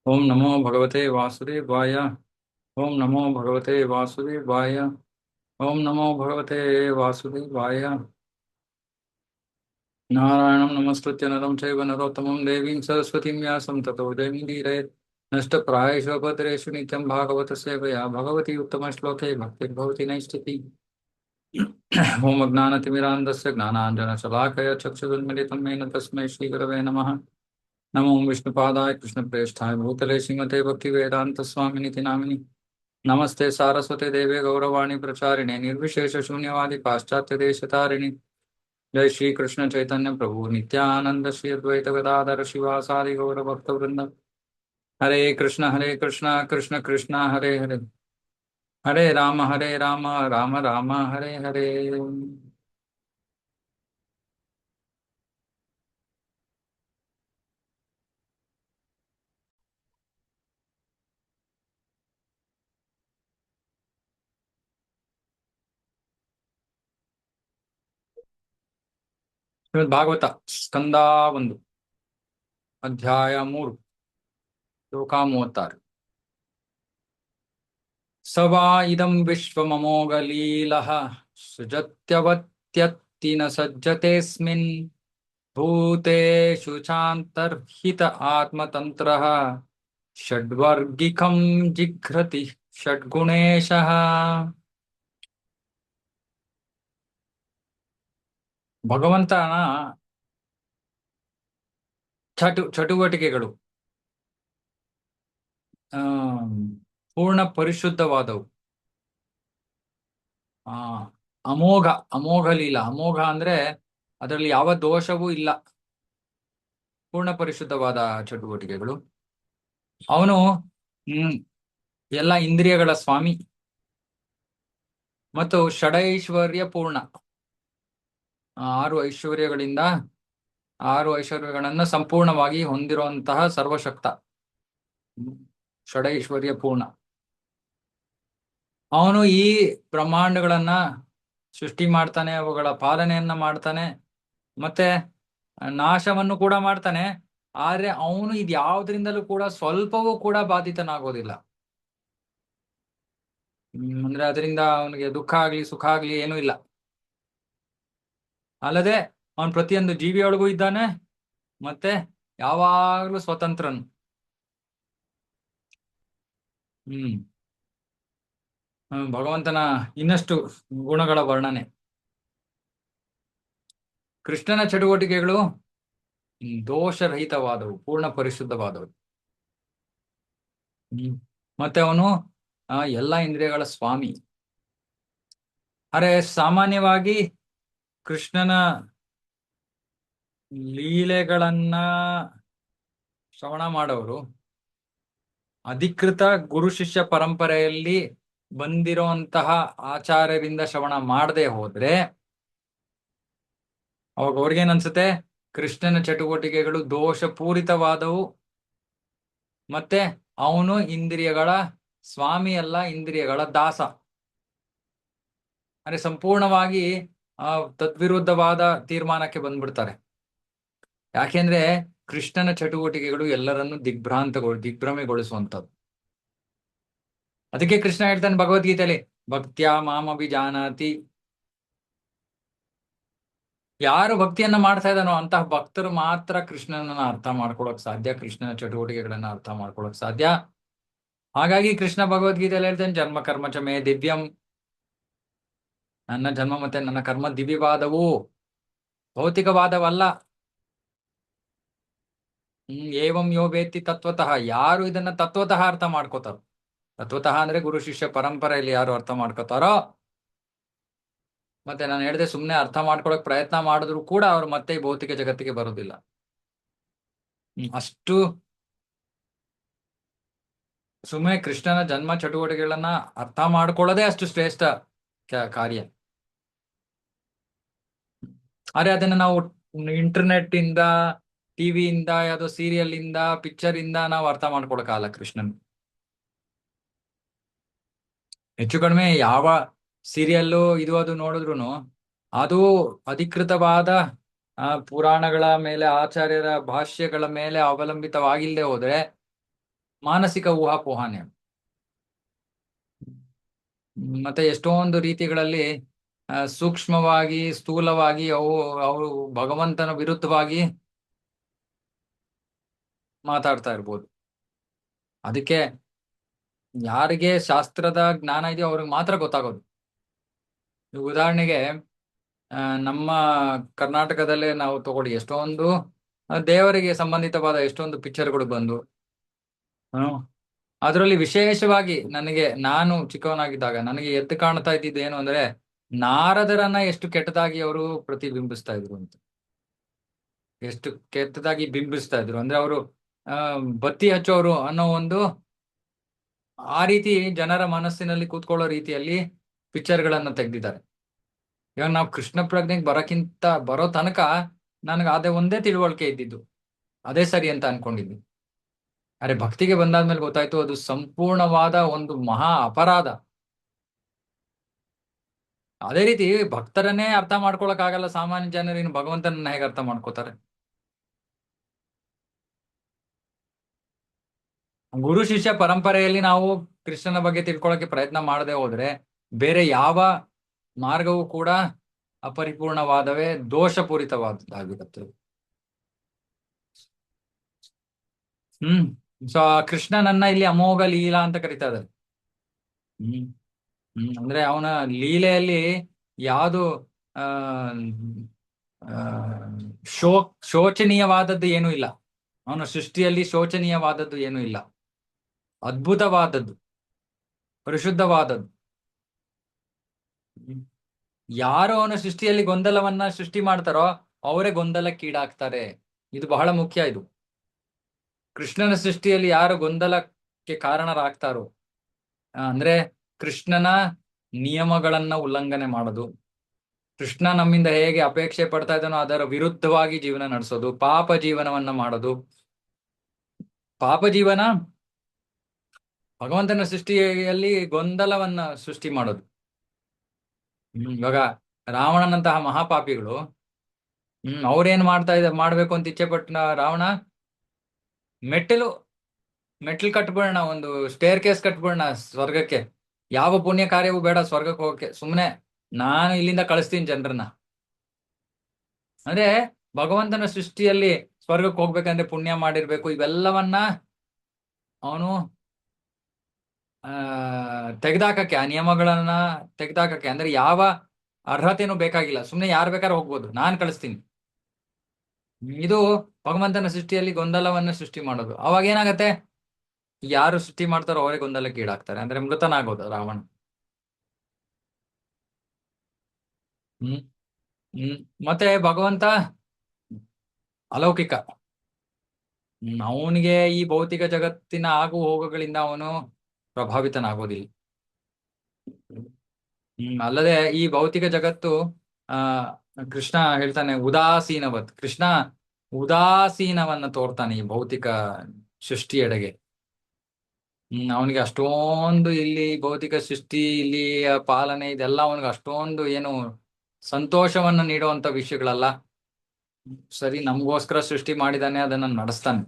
ओम नमो भगवते वासुदेवाय। ओम नमो भगवते वासुदेवाय। ओम नमो भगवते वासुदेवाय। नारायणं नमस्कृत्य नरं चैव नरोत्तमं देवीं सरस्वतीं व्यासं ततो जयमुदीरयेत्। नष्टप्रायेषु भद्रेषु नित्यं भागवत सेवया भगवती उत्तमश्लोके भक्तिर्भवति नैष्ठिकी। ओम अज्ञानतिमिरान्धस्य ज्ञानाञ्जनशलाकया चक्षुरुन्मिलितं येन तस्मै श्रीगुरवे नमः। नमो विष्णुपादाय कृष्णप्रेष्ठाय भूतले श्रीमते भक्तिवेदान्तस्वामिनिति नामिनि। नमस्ते सारस्वते देवे गौरवाणी प्रचारिणे निर्विशेष शून्यवादी पाश्चात्य देशतारिणि। जय श्री कृष्ण चैतन्य प्रभु नित्यानंद श्री अद्वैत गदाधर शिवासादि गौर भक्त वृंद। हरे कृष्ण कृष्ण कृष्ण हरे हरे, हरे राम राम राम हरे हरे। ಶ್ರೀಮದ್ ಭಾಗವತ ಸ್ಕಂದ 1 ಅಧ್ಯಾಯ 3 ಶ್ಲೋಕ 36. ಸವಾ ಇದಂ ವಿಶ್ವಮಮೋಘಲೀಲಃ ಸೃಜತ್ಯವತ್ಯತ್ತಿ ನ ಸಜ್ಜತೇಸ್ಮಿನ್ ಭೂತೇಷು ಚಾಂತರ್ಹಿತ ಆತ್ಮತಂತ್ರಃ ಷಡ್ವರ್ಗಿಕಂ ಜಿಘ್ರತಿ ಷಡ್ಗುಣೇಶಃ. ಭಗವಂತನ ಚಟುವಟಿಕೆಗಳು ಆ ಪೂರ್ಣ ಪರಿಶುದ್ಧವಾದವು. ಆ ಅಮೋಘ, ಅಮೋಘ ಲೀಲಾ. ಅಮೋಘ ಅಂದ್ರೆ ಅದರಲ್ಲಿ ಯಾವ ದೋಷವೂ ಇಲ್ಲ. ಪೂರ್ಣ ಪರಿಶುದ್ಧವಾದ ಚಟುವಟಿಕೆಗಳು. ಅವನು ಎಲ್ಲ ಇಂದ್ರಿಯಗಳ ಸ್ವಾಮಿ ಮತ್ತು ಷಡೈಶ್ವರ್ಯ ಪೂರ್ಣ. 6 ಐಶ್ವರ್ಯಗಳಿಂದ 6 ಐಶ್ವರ್ಯಗಳನ್ನ ಸಂಪೂರ್ಣವಾಗಿ ಹೊಂದಿರುವಂತಹ ಸರ್ವಶಕ್ತ. ಷಡೈಶ್ವರ್ಯ ಪೂರ್ಣ. ಅವನು ಈ ಬ್ರಹ್ಮಾಂಡಗಳನ್ನ ಸೃಷ್ಟಿ ಮಾಡ್ತಾನೆ, ಅವುಗಳ ಪಾಲನೆಯನ್ನ ಮಾಡ್ತಾನೆ, ಮತ್ತೆ ನಾಶವನ್ನು ಕೂಡ ಮಾಡ್ತಾನೆ. ಆದ್ರೆ ಅವನು ಇದ್ಯಾವುದರಿಂದಲೂ ಕೂಡ ಸ್ವಲ್ಪವೂ ಕೂಡ ಬಾಧಿತನಾಗೋದಿಲ್ಲ. ಅಂದ್ರೆ ಅದರಿಂದ ಅವನಿಗೆ ದುಃಖ ಆಗ್ಲಿ ಸುಖ ಆಗ್ಲಿ ಏನೂ ಇಲ್ಲ. ಅಲ್ಲದೆ ಅವನು ಪ್ರತಿಯೊಂದು ಜೀವಿಯೊಳಗೂ ಇದ್ದಾನೆ, ಮತ್ತೆ ಯಾವಾಗಲೂ ಸ್ವತಂತ್ರನು. ಭಗವಂತನ ಇನ್ನಷ್ಟು ಗುಣಗಳ ವರ್ಣನೆ. ಕೃಷ್ಣನ ಚಟುವಟಿಕೆಗಳು ದೋಷರಹಿತವಾದವು, ಪೂರ್ಣ ಪರಿಶುದ್ಧವಾದವು. ಮತ್ತೆ ಅವನು ಎಲ್ಲ ಇಂದ್ರಿಯಗಳ ಸ್ವಾಮಿ. ಅರೆ ಸಾಮಾನ್ಯವಾಗಿ ಕೃಷ್ಣನ ಲೀಲೆಗಳನ್ನ ಶ್ರವಣ ಮಾಡೋರು ಅಧಿಕೃತ ಗುರು ಶಿಷ್ಯ ಪರಂಪರೆಯಲ್ಲಿ ಬಂದಿರುವಂತಹ ಆಚಾರ್ಯರಿಂದ ಶ್ರವಣ ಮಾಡದೆ ಹೋದ್ರೆ ಅವಾಗ ಅವ್ರಿಗೇನನ್ಸುತ್ತೆ, ಕೃಷ್ಣನ ಚಟುವಟಿಕೆಗಳು ದೋಷಪೂರಿತವಾದವು, ಮತ್ತೆ ಅವನು ಇಂದ್ರಿಯಗಳ ಸ್ವಾಮಿ ಅಲ್ಲ, ಇಂದ್ರಿಯಗಳ ದಾಸ. ಅಂದ್ರೆ ಸಂಪೂರ್ಣವಾಗಿ ತದ್ವಿರುದ್ಧವಾದ ತೀರ್ಮಾನಕ್ಕೆ ಬಂದ್ಬಿಡ್ತಾರೆ. ಯಾಕೆಂದ್ರೆ ಕೃಷ್ಣನ ಚಟುವಟಿಕೆಗಳು ಎಲ್ಲರನ್ನು ದಿಗ್ಭ್ರಮೆಗೊಳಿಸುವಂಥದ್ದು. ಅದಕ್ಕೆ ಕೃಷ್ಣ ಹೇಳ್ತಾನೆ ಭಗವದ್ಗೀತೆಯಲ್ಲಿ, ಭಕ್ತ್ಯಾ ಮಾಮಭಿಜಾನಾತಿ. ಯಾರು ಭಕ್ತಿಯನ್ನ ಮಾಡ್ತಾ ಇದ್ದಾನೋ ಅಂತಹ ಭಕ್ತರು ಮಾತ್ರ ಕೃಷ್ಣನನ್ನ ಅರ್ಥ ಮಾಡ್ಕೊಳಕ್ ಸಾಧ್ಯ, ಕೃಷ್ಣನ ಚಟುವಟಿಕೆಗಳನ್ನ ಅರ್ಥ ಮಾಡ್ಕೊಳಕ್ ಸಾಧ್ಯ. ಹಾಗಾಗಿ ಕೃಷ್ಣ ಭಗವದ್ಗೀತೆಯಲ್ಲಿ ಹೇಳ್ತಾನೆ, ಜನ್ಮ ಕರ್ಮ ಚ ಮೇ ದಿವ್ಯಂ. ನನ್ನ ಜನ್ಮ ಮತ್ತೆ ನನ್ನ ಕರ್ಮ ದಿವ್ಯವಾದವು, ಭೌತಿಕವಾದವಲ್ಲ. ಏವಂ ಯೋ ವೇತ್ತಿ ತತ್ವತಃ. ಯಾರು ಇದನ್ನ ತತ್ವತಃ ಅರ್ಥ ಮಾಡ್ಕೋತಾರೋ, ತತ್ವತಃ ಅಂದ್ರೆ ಗುರು ಶಿಷ್ಯ ಪರಂಪರೆಯಲ್ಲಿ ಯಾರು ಅರ್ಥ ಮಾಡ್ಕೋತಾರೋ, ಮತ್ತೆ ನಾನು ಹೇಳಿದೆ ಸುಮ್ಮನೆ ಅರ್ಥ ಮಾಡ್ಕೊಳಕ್ ಪ್ರಯತ್ನ ಮಾಡಿದ್ರು ಕೂಡ ಅವ್ರು ಮತ್ತೆ ಈ ಭೌತಿಕ ಜಗತ್ತಿಗೆ ಬರೋದಿಲ್ಲ. ಅಷ್ಟು ಸುಮ್ಮನೆ ಕೃಷ್ಣನ ಜನ್ಮ ಚಟುವಟಿಕೆಗಳನ್ನ ಅರ್ಥ ಮಾಡ್ಕೊಳ್ಳೋದೇ ಅಷ್ಟು ಶ್ರೇಷ್ಠ ಕಾರ್ಯ. ಆದ್ರೆ ಅದನ್ನ ನಾವು ಇಂಟರ್ನೆಟ್ ಇಂದ, ಟಿವಿಯಿಂದ, ಯಾವ್ದೋ ಸೀರಿಯಲ್ ಇಂದ, ಪಿಕ್ಚರ್ ಇಂದ ನಾವು ಅರ್ಥ ಮಾಡ್ಕೊಳಕ್ಕಾಗಲ್ಲ ಕೃಷ್ಣನ್. ಹೆಚ್ಚು ಕಡಿಮೆ ಯಾವ ಸೀರಿಯಲ್ಲು ಇದು ಅದು ನೋಡಿದ್ರು ಅದು ಅಧಿಕೃತವಾದ ಪುರಾಣಗಳ ಮೇಲೆ, ಆಚಾರ್ಯರ ಭಾಷ್ಯಗಳ ಮೇಲೆ ಅವಲಂಬಿತವಾಗಿಲ್ಲದೆ ಹೋದ್ರೆ ಮಾನಸಿಕ ಊಹಾಪೋಹನೆ. ಮತ್ತೆ ಎಷ್ಟೊಂದು ರೀತಿಗಳಲ್ಲಿ ಸೂಕ್ಷ್ಮವಾಗಿ, ಸ್ಥೂಲವಾಗಿ ಅವರು ಭಗವಂತನ ವಿರುದ್ಧವಾಗಿ ಮಾತಾಡ್ತಾ ಇರ್ಬೋದು. ಅದಕ್ಕೆ ಯಾರಿಗೆ ಶಾಸ್ತ್ರದ ಜ್ಞಾನ ಇದೆಯೋ ಅವ್ರಿಗೆ ಮಾತ್ರ ಗೊತ್ತಾಗೋದು. ಉದಾಹರಣೆಗೆ ನಮ್ಮ ಕರ್ನಾಟಕದಲ್ಲೇ ನಾವು ತಗೊಳ್ಳಿ, ಎಷ್ಟೊಂದು ದೇವರಿಗೆ ಸಂಬಂಧಿತವಾದ ಎಷ್ಟೊಂದು ಪಿಕ್ಚರ್ಗಳು ಬಂದು, ಅದರಲ್ಲಿ ವಿಶೇಷವಾಗಿ ನಾನು ಚಿಕ್ಕವನಾಗಿದ್ದಾಗ ನನಗೆ ಎದ್ದು ಕಾಣ್ತಾ ಇದ್ದಿದ್ದು ಏನು ಅಂದ್ರೆ, ನಾರದರನ್ನ ಎಷ್ಟು ಕೆಟ್ಟದಾಗಿ ಅವರು ಪ್ರತಿಬಿಂಬಿಸ್ತಾ ಇದ್ರು ಅಂತ. ಎಷ್ಟು ಕೆಟ್ಟದಾಗಿ ಬಿಂಬಿಸ್ತಾ ಇದ್ರು ಅಂದ್ರೆ, ಅವರು ಬತ್ತಿ ಹಚ್ಚೋರು ಅನ್ನೋ ಒಂದು ಆ ರೀತಿ ಜನರ ಮನಸ್ಸಿನಲ್ಲಿ ಕೂತ್ಕೊಳ್ಳೋ ರೀತಿಯಲ್ಲಿ ಪಿಕ್ಚರ್ಗಳನ್ನ ತೆಗೆದಿದ್ದಾರೆ. ಇವಾಗ ನಾವು ಕೃಷ್ಣ ಪ್ರಜ್ಞೆಗೆ ಬರೋ ತನಕ ನನಗೆ ಅದೇ ಒಂದೇ ತಿಳುವಳಿಕೆ ಇದ್ದಿದ್ದು, ಅದೇ ಸರಿ ಅಂತ ಅನ್ಕೊಂಡಿದ್ವಿ. ಅರೆ ಭಕ್ತಿಗೆ ಬಂದಾದ್ಮೇಲೆ ಗೊತ್ತಾಯ್ತು ಅದು ಸಂಪೂರ್ಣವಾದ ಒಂದು ಮಹಾ ಅಪರಾಧ. ಅದೇ ರೀತಿ ಭಕ್ತರನ್ನೇ ಅರ್ಥ ಮಾಡ್ಕೊಳಕ್ ಆಗಲ್ಲ ಸಾಮಾನ್ಯ ಜನರು, ಇನ್ನು ಭಗವಂತನನ್ನ ಹೇಗೆ ಅರ್ಥ ಮಾಡ್ಕೋತಾರೆ? ಗುರು ಶಿಷ್ಯ ಪರಂಪರೆಯಲ್ಲಿ ನಾವು ಕೃಷ್ಣನ ಬಗ್ಗೆ ತಿಳ್ಕೊಳಕ್ಕೆ ಪ್ರಯತ್ನ ಮಾಡದೆ ಹೋದ್ರೆ ಬೇರೆ ಯಾವ ಮಾರ್ಗವೂ ಕೂಡ ಅಪರಿಪೂರ್ಣವಾದವೇ, ದೋಷಪೂರಿತವಾದದ್ದಾಗಿರುತ್ತೆ. ಸೊ ಕೃಷ್ಣನನ್ನ ಇಲ್ಲಿ ಅಮೋಘ ಲೀಲಾ ಅಂತ ಕರಿತಾ ಇದ್ದಾರೆ. ಅಂದ್ರೆ ಅವನ ಲೀಲೆಯಲ್ಲಿ ಯಾವುದು ಆ ಶೋಚನೀಯವಾದದ್ದು ಏನೂ ಇಲ್ಲ. ಅವನ ಸೃಷ್ಟಿಯಲ್ಲಿ ಶೋಚನೀಯವಾದದ್ದು ಏನೂ ಇಲ್ಲ. ಅದ್ಭುತವಾದದ್ದು, ಪರಿಶುದ್ಧವಾದದ್ದು. ಯಾರು ಅವನ ಸೃಷ್ಟಿಯಲ್ಲಿ ಗೊಂದಲವನ್ನ ಸೃಷ್ಟಿ ಮಾಡ್ತಾರೋ ಅವರೇ ಗೊಂದಲಕ್ಕೀಡಾಗ್ತಾರೆ. ಇದು ಬಹಳ ಮುಖ್ಯ. ಇದು ಕೃಷ್ಣನ ಸೃಷ್ಟಿಯಲ್ಲಿ ಯಾರು ಗೊಂದಲಕ್ಕೆ ಕಾರಣರಾಗ್ತಾರೋ, ಅಂದ್ರೆ ಕೃಷ್ಣನ ನಿಯಮಗಳನ್ನ ಉಲ್ಲಂಘನೆ ಮಾಡೋದು, ಕೃಷ್ಣ ನಮ್ಮಿಂದ ಹೇಗೆ ಅಪೇಕ್ಷೆ ಪಡ್ತಾ ಇದ್ದಾನೋ ಅದರ ವಿರುದ್ಧವಾಗಿ ಜೀವನ ನಡೆಸೋದು, ಪಾಪ ಜೀವನವನ್ನ ಮಾಡೋದು. ಪಾಪ ಜೀವನ ಭಗವಂತನ ಸೃಷ್ಟಿಯಲ್ಲಿ ಗೊಂದಲವನ್ನ ಸೃಷ್ಟಿ ಮಾಡೋದು. ಇವಾಗ ರಾವಣನಂತಹ ಮಹಾಪಾಪಿಗಳು ಅವ್ರೇನ್ ಮಾಡ್ಬೇಕು ಅಂತ ಇಚ್ಛೆ ಪಟ್ಟ ರಾವಣ, ಮೆಟ್ಟಿಲು ಕಟ್ಬಿಡೋಣ, ಒಂದು ಸ್ಟೇರ್ ಕೇಸ್ ಕಟ್ಬಿಡೋಣ ಸ್ವರ್ಗಕ್ಕೆ, ಯಾವ ಪುಣ್ಯ ಕಾರ್ಯವೂ ಬೇಡ ಸ್ವರ್ಗಕ್ಕೆ ಹೋಗಕ್ಕೆ, ಸುಮ್ಮನೆ ನಾನು ಇಲ್ಲಿಂದ ಕಳಿಸ್ತೀನಿ ಜನರನ್ನ. ಅಂದ್ರೆ ಭಗವಂತನ ಸೃಷ್ಟಿಯಲ್ಲಿ ಸ್ವರ್ಗಕ್ಕೆ ಹೋಗ್ಬೇಕಂದ್ರೆ ಪುಣ್ಯ ಮಾಡಿರ್ಬೇಕು, ಇವೆಲ್ಲವನ್ನ ಅವನು ತೆಗೆದಾಕಕ್ಕೆ, ಆ ನಿಯಮಗಳನ್ನ ತೆಗೆದಾಕಕ್ಕೆ, ಅಂದ್ರೆ ಯಾವ ಅರ್ಹತೆನೂ ಬೇಕಾಗಿಲ್ಲ, ಸುಮ್ಮನೆ ಯಾರು ಬೇಕಾದ್ರೂ ಹೋಗ್ಬೋದು, ನಾನ್ ಕಳಿಸ್ತೀನಿ. ಇದು ಭಗವಂತನ ಸೃಷ್ಟಿಯಲ್ಲಿ ಗೊಂದಲವನ್ನ ಸೃಷ್ಟಿ ಮಾಡೋದು. ಅವಾಗ ಏನಾಗತ್ತೆ, ಯಾರು ಸೃಷ್ಟಿ ಮಾಡ್ತಾರೋ ಅವರೇ ಗೊಂದಲಕ್ಕೆ ಈಡಾಗ್ತಾರೆ, ಅಂದ್ರೆ ಮೃತನಾಗೋದು ರಾವಣ. ಮತ್ತೆ ಭಗವಂತ ಅಲೌಕಿಕ, ಅವನಿಗೆ ಈ ಭೌತಿಕ ಜಗತ್ತಿನ ಆಗು ಹೋಗುಗಳಿಂದ ಅವನು ಪ್ರಭಾವಿತನಾಗೋದಿಲ್ಲ. ಅಲ್ಲದೆ ಈ ಭೌತಿಕ ಜಗತ್ತು ಕೃಷ್ಣ ಹೇಳ್ತಾನೆ ಉದಾಸೀನವತ್, ಕೃಷ್ಣ ಉದಾಸೀನವನ್ನ ತೋರ್ತಾನೆ ಈ ಭೌತಿಕ ಸೃಷ್ಟಿಯೆಡೆಗೆ. ಅವನಿಗೆ ಅಷ್ಟೊಂದು ಇಲ್ಲಿ ಭೌತಿಕ ಸೃಷ್ಟಿ, ಇಲ್ಲಿ ಪಾಲನೆ, ಇದೆಲ್ಲ ಅವನಿಗೆ ಅಷ್ಟೊಂದು ಏನು ಸಂತೋಷವನ್ನ ನೀಡುವಂತ ವಿಷಯಗಳಲ್ಲ. ಸರಿ, ನಮಗೋಸ್ಕರ ಸೃಷ್ಟಿ ಮಾಡಿದಾನೆ, ಅದನ್ನ ನಡೆಸ್ತಾನೆ.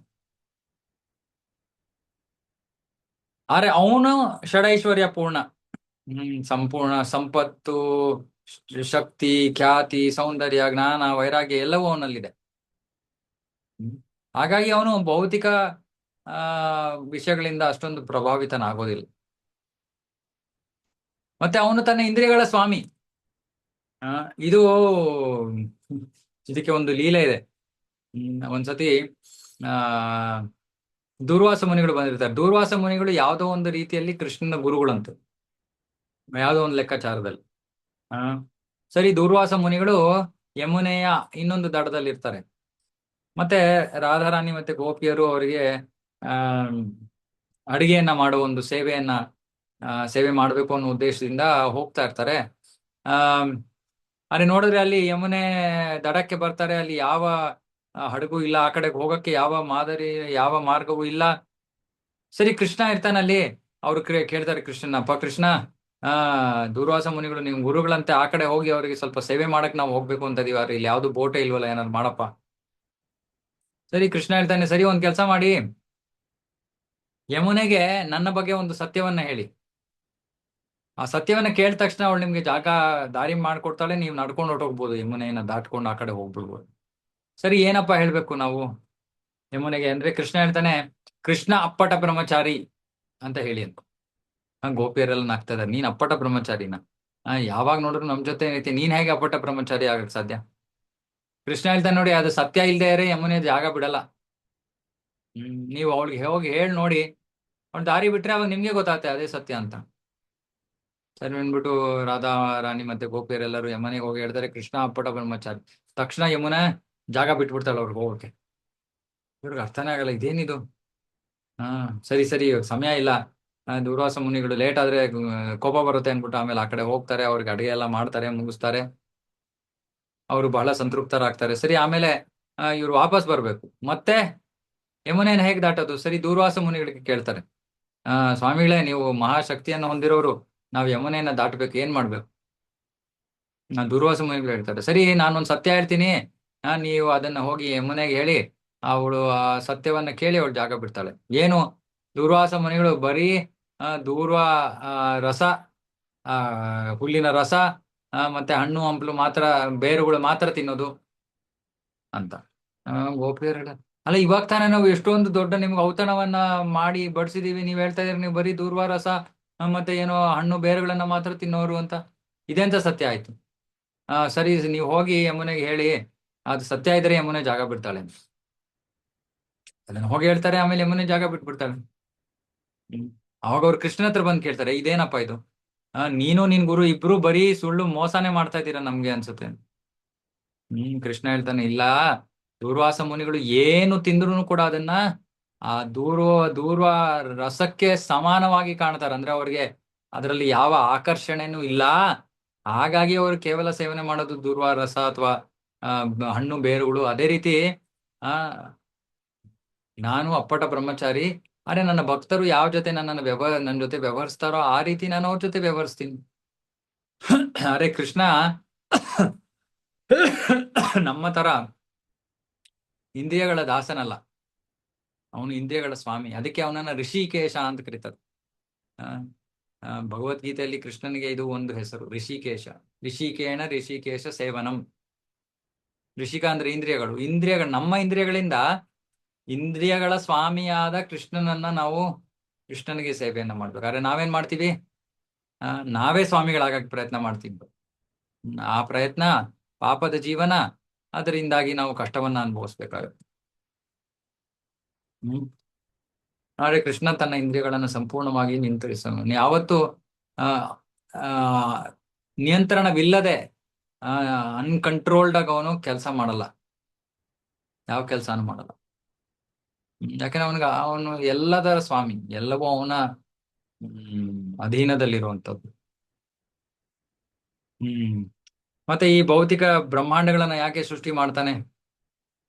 ಆದ್ರೆ ಅವನು ಷಡೈಶ್ವರ್ಯ ಪೂರ್ಣ, ಸಂಪೂರ್ಣ ಸಂಪತ್ತು, ಶಕ್ತಿ, ಖ್ಯಾತಿ, ಸೌಂದರ್ಯ, ಜ್ಞಾನ, ವೈರಾಗ್ಯ ಎಲ್ಲವೂ ಅವನಲ್ಲಿದೆ. ಹಾಗಾಗಿ ಅವನು ಭೌತಿಕ ವಿಷಯಗಳಿಂದ ಅಷ್ಟೊಂದು ಪ್ರಭಾವಿತನಾಗೋದಿಲ್ಲ. ಮತ್ತೆ ಅವನು ತನ್ನ ಇಂದ್ರಿಯಗಳ ಸ್ವಾಮಿ. ಇದಕ್ಕೆ ಒಂದು ಲೀಲೆ ಇದೆ. ಒಂದ್ಸತಿ ದೂರ್ವಾಸ ಮುನಿಗಳು ಬಂದಿರ್ತಾರೆ. ದೂರ್ವಾಸ ಮುನಿಗಳು ಯಾವುದೋ ಒಂದು ರೀತಿಯಲ್ಲಿ ಕೃಷ್ಣನ ಗುರುಗಳಂತ, ಯಾವುದೋ ಒಂದು ಲೆಕ್ಕಾಚಾರದಲ್ಲಿ. ಸರಿ, ದೂರ್ವಾಸ ಮುನಿಗಳು ಯಮುನೆಯ ಇನ್ನೊಂದು ದಡದಲ್ಲಿ ಇರ್ತಾರೆ. ಮತ್ತೆ ರಾಧಾರಾಣಿ ಮತ್ತೆ ಗೋಪಿಯರು ಅವರಿಗೆ ಅಡಿಗೆಯನ್ನ ಮಾಡುವ ಒಂದು ಸೇವೆ ಮಾಡಬೇಕು ಅನ್ನೋ ಉದ್ದೇಶದಿಂದ ಹೋಗ್ತಾ ಇರ್ತಾರೆ. ಅಲ್ಲಿ ನೋಡಿದ್ರೆ ಅಲ್ಲಿ ಯಮುನೆ ದಡಕ್ಕೆ ಬರ್ತಾರೆ, ಅಲ್ಲಿ ಯಾವ ಹಡಗು ಇಲ್ಲ, ಆ ಕಡೆಗೆ ಹೋಗಕ್ಕೆ ಯಾವ ಮಾರ್ಗವೂ ಇಲ್ಲ. ಸರಿ, ಕೃಷ್ಣ ಇರ್ತಾನಲ್ಲಿ. ಅವ್ರು ಕೇಳ್ತಾರೆ ಕೃಷ್ಣನಪ್ಪ, ಕೃಷ್ಣ ದೂರ್ವಾಸ ಮುನಿಗಳು ನಿಮ್ ಗುರುಗಳಂತೆ ಆ ಕಡೆ ಹೋಗಿ ಅವರಿಗೆ ಸ್ವಲ್ಪ ಸೇವೆ ಮಾಡಕ್ ನಾವು ಹೋಗ್ಬೇಕು ಅಂತ ಇದೀವಿ, ಇಲ್ಲಿ ಯಾವ್ದು ಬೋಟೇ ಇಲ್ವಲ್ಲ, ಏನಾದ್ರು ಮಾಡಪ್ಪ. ಸರಿ ಕೃಷ್ಣ ಹೇಳ್ತಾನೆ, ಸರಿ ಒಂದ್ ಕೆಲಸ ಮಾಡಿ, ಯಮುನೆಗೆ ನನ್ನ ಬಗ್ಗೆ ಒಂದು ಸತ್ಯವನ್ನ ಹೇಳಿ. ಆ ಸತ್ಯವನ್ನ ಕೇಳಿದ ತಕ್ಷಣ ಅವಳು ನಿಮ್ಗೆ ಜಾಗ ದಾರಿ ಮಾಡ್ಕೊಡ್ತಾಳೆ, ನೀವು ನಡ್ಕೊಂಡು ಹೊರಟೋಗ್ಬೋದು, ಯಮುನೆಯನ್ನ ದಾಟ್ಕೊಂಡು ಆ ಕಡೆ ಹೋಗ್ಬಿಡ್ಬೋದು. ಸರಿ ಏನಪ್ಪಾ ಹೇಳ್ಬೇಕು ನಾವು ಯಮುನೆಗೆ ಅಂದ್ರೆ, ಕೃಷ್ಣ ಹೇಳ್ತಾನೆ, ಕೃಷ್ಣ ಅಪ್ಪಟ ಬ್ರಹ್ಮಚಾರಿ ಅಂತ ಹೇಳಿ ಅಂತ. ಗೋಪಿಯರೆಲ್ಲ ನಾಗ್ತಾ ಇದಾರೆ, ನೀನ್ ಅಪ್ಪಟ ಬ್ರಹ್ಮಚಾರಿನ? ಯಾವಾಗ ನೋಡಿದ್ರು ನಮ್ ಜೊತೆ ಐತಿ, ನೀನ್ ಹೇಗೆ ಅಪ್ಪಟ ಬ್ರಹ್ಮಚಾರಿ ಆಗಕ್ ಸಾಧ್ಯ? ಕೃಷ್ಣ ಹೇಳ್ತಾನೆ, ನೋಡಿ ಅದು ಸತ್ಯ ಇಲ್ದೇ ಇದ್ರೆ ಯಮುನೆ ಜಾಗ ಬಿಡಲ್ಲ. ನೀವು ಅವಳಿಗೆ ಹೋಗಿ ಹೇಳಿ ನೋಡಿ, ಅವ್ಳು ದಾರಿ ಬಿಟ್ರೆ ಅವಾಗ ನಿಮ್ಗೆ ಗೊತ್ತಾಗುತ್ತೆ ಅದೇ ಸತ್ಯ ಅಂತ. ಸರಿ ಅಂದ್ಬಿಟ್ಟು ರಾಧಾ ರಾಣಿ ಮತ್ತೆ ಗೋಪಿಯರೆಲ್ಲರೂ ಯಮುನೆಗೆ ಹೋಗಿ ಹೇಳ್ತಾರೆ, ಕೃಷ್ಣ ಅಪ್ಪಟ ಬ್ರಹ್ಮಚಾರಿ. ತಕ್ಷಣ ಯಮುನ ಜಾಗ ಬಿಟ್ಬಿಡ್ತಾಳೆ ಅವ್ರಿಗೆ ಹೋಗಕ್ಕೆ. ಇವ್ರಿಗೆ ಅರ್ಥನೇ ಆಗಲ್ಲ, ಇದೇನಿದು. ಹಾ ಸರಿ ಸರಿ, ಇವಾಗ ಸಮಯ ಇಲ್ಲ. ದೂರ್ವಾಸ ಮುನಿಗಳು ಲೇಟ್ ಆದ್ರೆ ಕೋಪ ಬರುತ್ತೆ ಅನ್ಬಿಟ್ಟು ಆಮೇಲೆ ಆ ಕಡೆ ಹೋಗ್ತಾರೆ, ಅವ್ರಿಗೆ ಅಡಿಗೆ ಎಲ್ಲ ಮಾಡ್ತಾರೆ, ಮುಗಿಸ್ತಾರೆ. ಅವರು ಬಹಳ ಸಂತೃಪ್ತರಾಗ್ತಾರೆ. ಸರಿ ಆಮೇಲೆ ಇವ್ರು ವಾಪಸ್ ಬರ್ಬೇಕು. ಮತ್ತೆ ಯಮುನೆಯನ್ನು ಹೇಗೆ ದಾಟೋದು? ಸರಿ ದೂರ್ವಾಸ ಮುನಿಗಳಿಗೆ ಕೇಳ್ತಾರೆ, ಸ್ವಾಮಿಗಳೇ, ನೀವು ಮಹಾಶಕ್ತಿಯನ್ನು ಹೊಂದಿರೋರು, ನಾವು ಯಮುನೆಯನ್ನ ದಾಟಬೇಕು, ಏನ್ ಮಾಡ್ಬೇಕು? ದೂರ್ವಾಸ ಮುನಿಗಳು ಹೇಳ್ತಾರೆ, ಸರಿ ನಾನೊಂದು ಸತ್ಯ ಹೇಳ್ತೀನಿ, ನೀವು ಅದನ್ನ ಹೋಗಿ ಯಮುನೆಗೆ ಹೇಳಿ, ಅವಳು ಆ ಸತ್ಯವನ್ನ ಕೇಳಿ ಅವಳು ಜಾಗ ಬಿಡ್ತಾಳೆ. ಏನು? ದೂರ್ವಾಸ ಮುನಿಗಳು ಬರೀ ದೂರ್ವಾ ರಸ, ಆ ಹುಲ್ಲಿನ ರಸ ಮತ್ತೆ ಹಣ್ಣು ಹಂಪಲು ಮಾತ್ರ, ಬೇರುಗಳು ಮಾತ್ರ ತಿನ್ನೋದು ಅಂತ. ಗೋಪಿಯರ, ಅಲ್ಲ ಇವಾಗ ತಾನೇ ನಾವು ಎಷ್ಟೊಂದು ದೊಡ್ಡ ನಿಮ್ಗೆ ಔತಣವನ್ನ ಮಾಡಿ ಬಡಿಸಿದೀವಿ, ನೀವ್ ಹೇಳ್ತಾ ಇದೀರಿ ನೀವು ಬರೀ ದೂರ್ವಾ ರಸ ಮತ್ತೆ ಏನೋ ಹಣ್ಣು ಬೇರುಗಳನ್ನ ಮಾತ್ರ ತಿನ್ನೋರು ಅಂತ. ಇದೆಂತ ಸತ್ಯ ಆಯ್ತು? ಸರಿ ನೀವು ಹೋಗಿ ಯಮುನೆಗೆ ಹೇಳಿ, ಅದು ಸತ್ಯ ಇದ್ರೆ ಯಮುನೆ ಜಾಗ ಬಿಡ್ತಾಳೆ. ಅದನ್ನ ಹೋಗಿ ಹೇಳ್ತಾರೆ, ಆಮೇಲೆ ಯಮುನೆ ಜಾಗ ಬಿಟ್ಬಿಡ್ತಾಳೆ. ಅವಾಗ ಅವ್ರು ಕೃಷ್ಣನ ಹತ್ರ ಬಂದು ಕೇಳ್ತಾರೆ, ಇದೇನಪ್ಪ ಇದು? ನೀನು ನಿನ್ ಗುರು ಇಬ್ರು ಬರೀ ಸುಳ್ಳು ಮೋಸನೇ ಮಾಡ್ತಾ ಇದ್ದೀರಾ ನಮ್ಗೆ ಅನ್ಸುತ್ತೆ. ಕೃಷ್ಣ ಹೇಳ್ತಾನೆ, ಇಲ್ಲ, ದೂರ್ವಾಸ ಮುನಿಗಳು ಏನು ತಿಂದ್ರು ಕೂಡ ಅದನ್ನ ಆ ದೂರ್ವ ರಸಕ್ಕೆ ಸಮಾನವಾಗಿ ಕಾಣ್ತಾರೆ. ಅಂದ್ರೆ ಅವ್ರಿಗೆ ಅದರಲ್ಲಿ ಯಾವ ಆಕರ್ಷಣೆನೂ ಇಲ್ಲ. ಹಾಗಾಗಿ ಅವರು ಕೇವಲ ಸೇವನೆ ಮಾಡೋದು ದೂರ್ವ ರಸ ಅಥವಾ ಹಣ್ಣು ಬೇರುಗಳು. ಅದೇ ರೀತಿ ಆ ನಾನು ಅಪ್ಪಟ ಬ್ರಹ್ಮಚಾರಿ, ಅರೆ ನನ್ನ ಭಕ್ತರು ಯಾವ ಜೊತೆ ನನ್ನ ಜೊತೆ ವ್ಯವಹರಿಸ್ತಾರೋ ಆ ರೀತಿ ನಾನು ಅವ್ರ ಜೊತೆ ವ್ಯವಹರಿಸ್ತೀನಿ. ಅರೆ ಕೃಷ್ಣ ನಮ್ಮ ತರ ಇಂದ್ರಿಯಗಳ ದಾಸನಲ್ಲ, ಅವನು ಇಂದ್ರಿಯಗಳ ಸ್ವಾಮಿ. ಅದಕ್ಕೆ ಅವನನ್ನ ಋಷಿಕೇಶ ಅಂತ ಕರೀತಾರೆ. ಭಗವದ್ಗೀತೆಯಲ್ಲಿ ಕೃಷ್ಣನಿಗೆ ಇದು ಒಂದು ಹೆಸರು, ಋಷಿಕೇಶ. ಋಷಿಕೇಶ ಸೇವನಂ. ಋಷಿಕ ಅಂದ್ರೆ ಇಂದ್ರಿಯಗಳು ನಮ್ಮ ಇಂದ್ರಿಯಗಳಿಂದ ಇಂದ್ರಿಯಗಳ ಸ್ವಾಮಿಯಾದ ಕೃಷ್ಣನನ್ನ ನಾವು ಕೃಷ್ಣನಿಗೆ ಸೇವೆಯನ್ನ ಮಾಡ್ಬೇಕು. ಆದ್ರೆ ನಾವೇನ್ ಮಾಡ್ತೀವಿ? ನಾವೇ ಸ್ವಾಮಿಗಳಾಗಕ್ಕೆ ಪ್ರಯತ್ನ ಮಾಡ್ತೀವಿ. ಆ ಪ್ರಯತ್ನ ಪಾಪದ ಜೀವನ, ಅದರಿಂದಾಗಿ ನಾವು ಕಷ್ಟವನ್ನ ಅನುಭವಿಸ್ಬೇಕಾಗುತ್ತೆ. ಆದ್ರೆ ಕೃಷ್ಣ ತನ್ನ ಇಂದ್ರಿಯಗಳನ್ನು ಸಂಪೂರ್ಣವಾಗಿ ನಿಯಂತ್ರಿಸೋನು. ಯಾವತ್ತು ನಿಯಂತ್ರಣವಿಲ್ಲದೆ ಅನ್ಕಂಟ್ರೋಲ್ಡ್ ಆಗಿ ಅವನು ಕೆಲಸ ಮಾಡಲ್ಲ, ಯಾವ ಕೆಲಸನೂ ಮಾಡಲ್ಲ. ಯಾಕಂದ್ರೆ ಅವನು ಎಲ್ಲದರ ಸ್ವಾಮಿ, ಎಲ್ಲವೂ ಅವನ ಅಧೀನದಲ್ಲಿರುವಂಥದ್ದು. ಮತ್ತೆ ಈ ಭೌತಿಕ ಬ್ರಹ್ಮಾಂಡಗಳನ್ನ ಯಾಕೆ ಸೃಷ್ಟಿ ಮಾಡ್ತಾನೆ?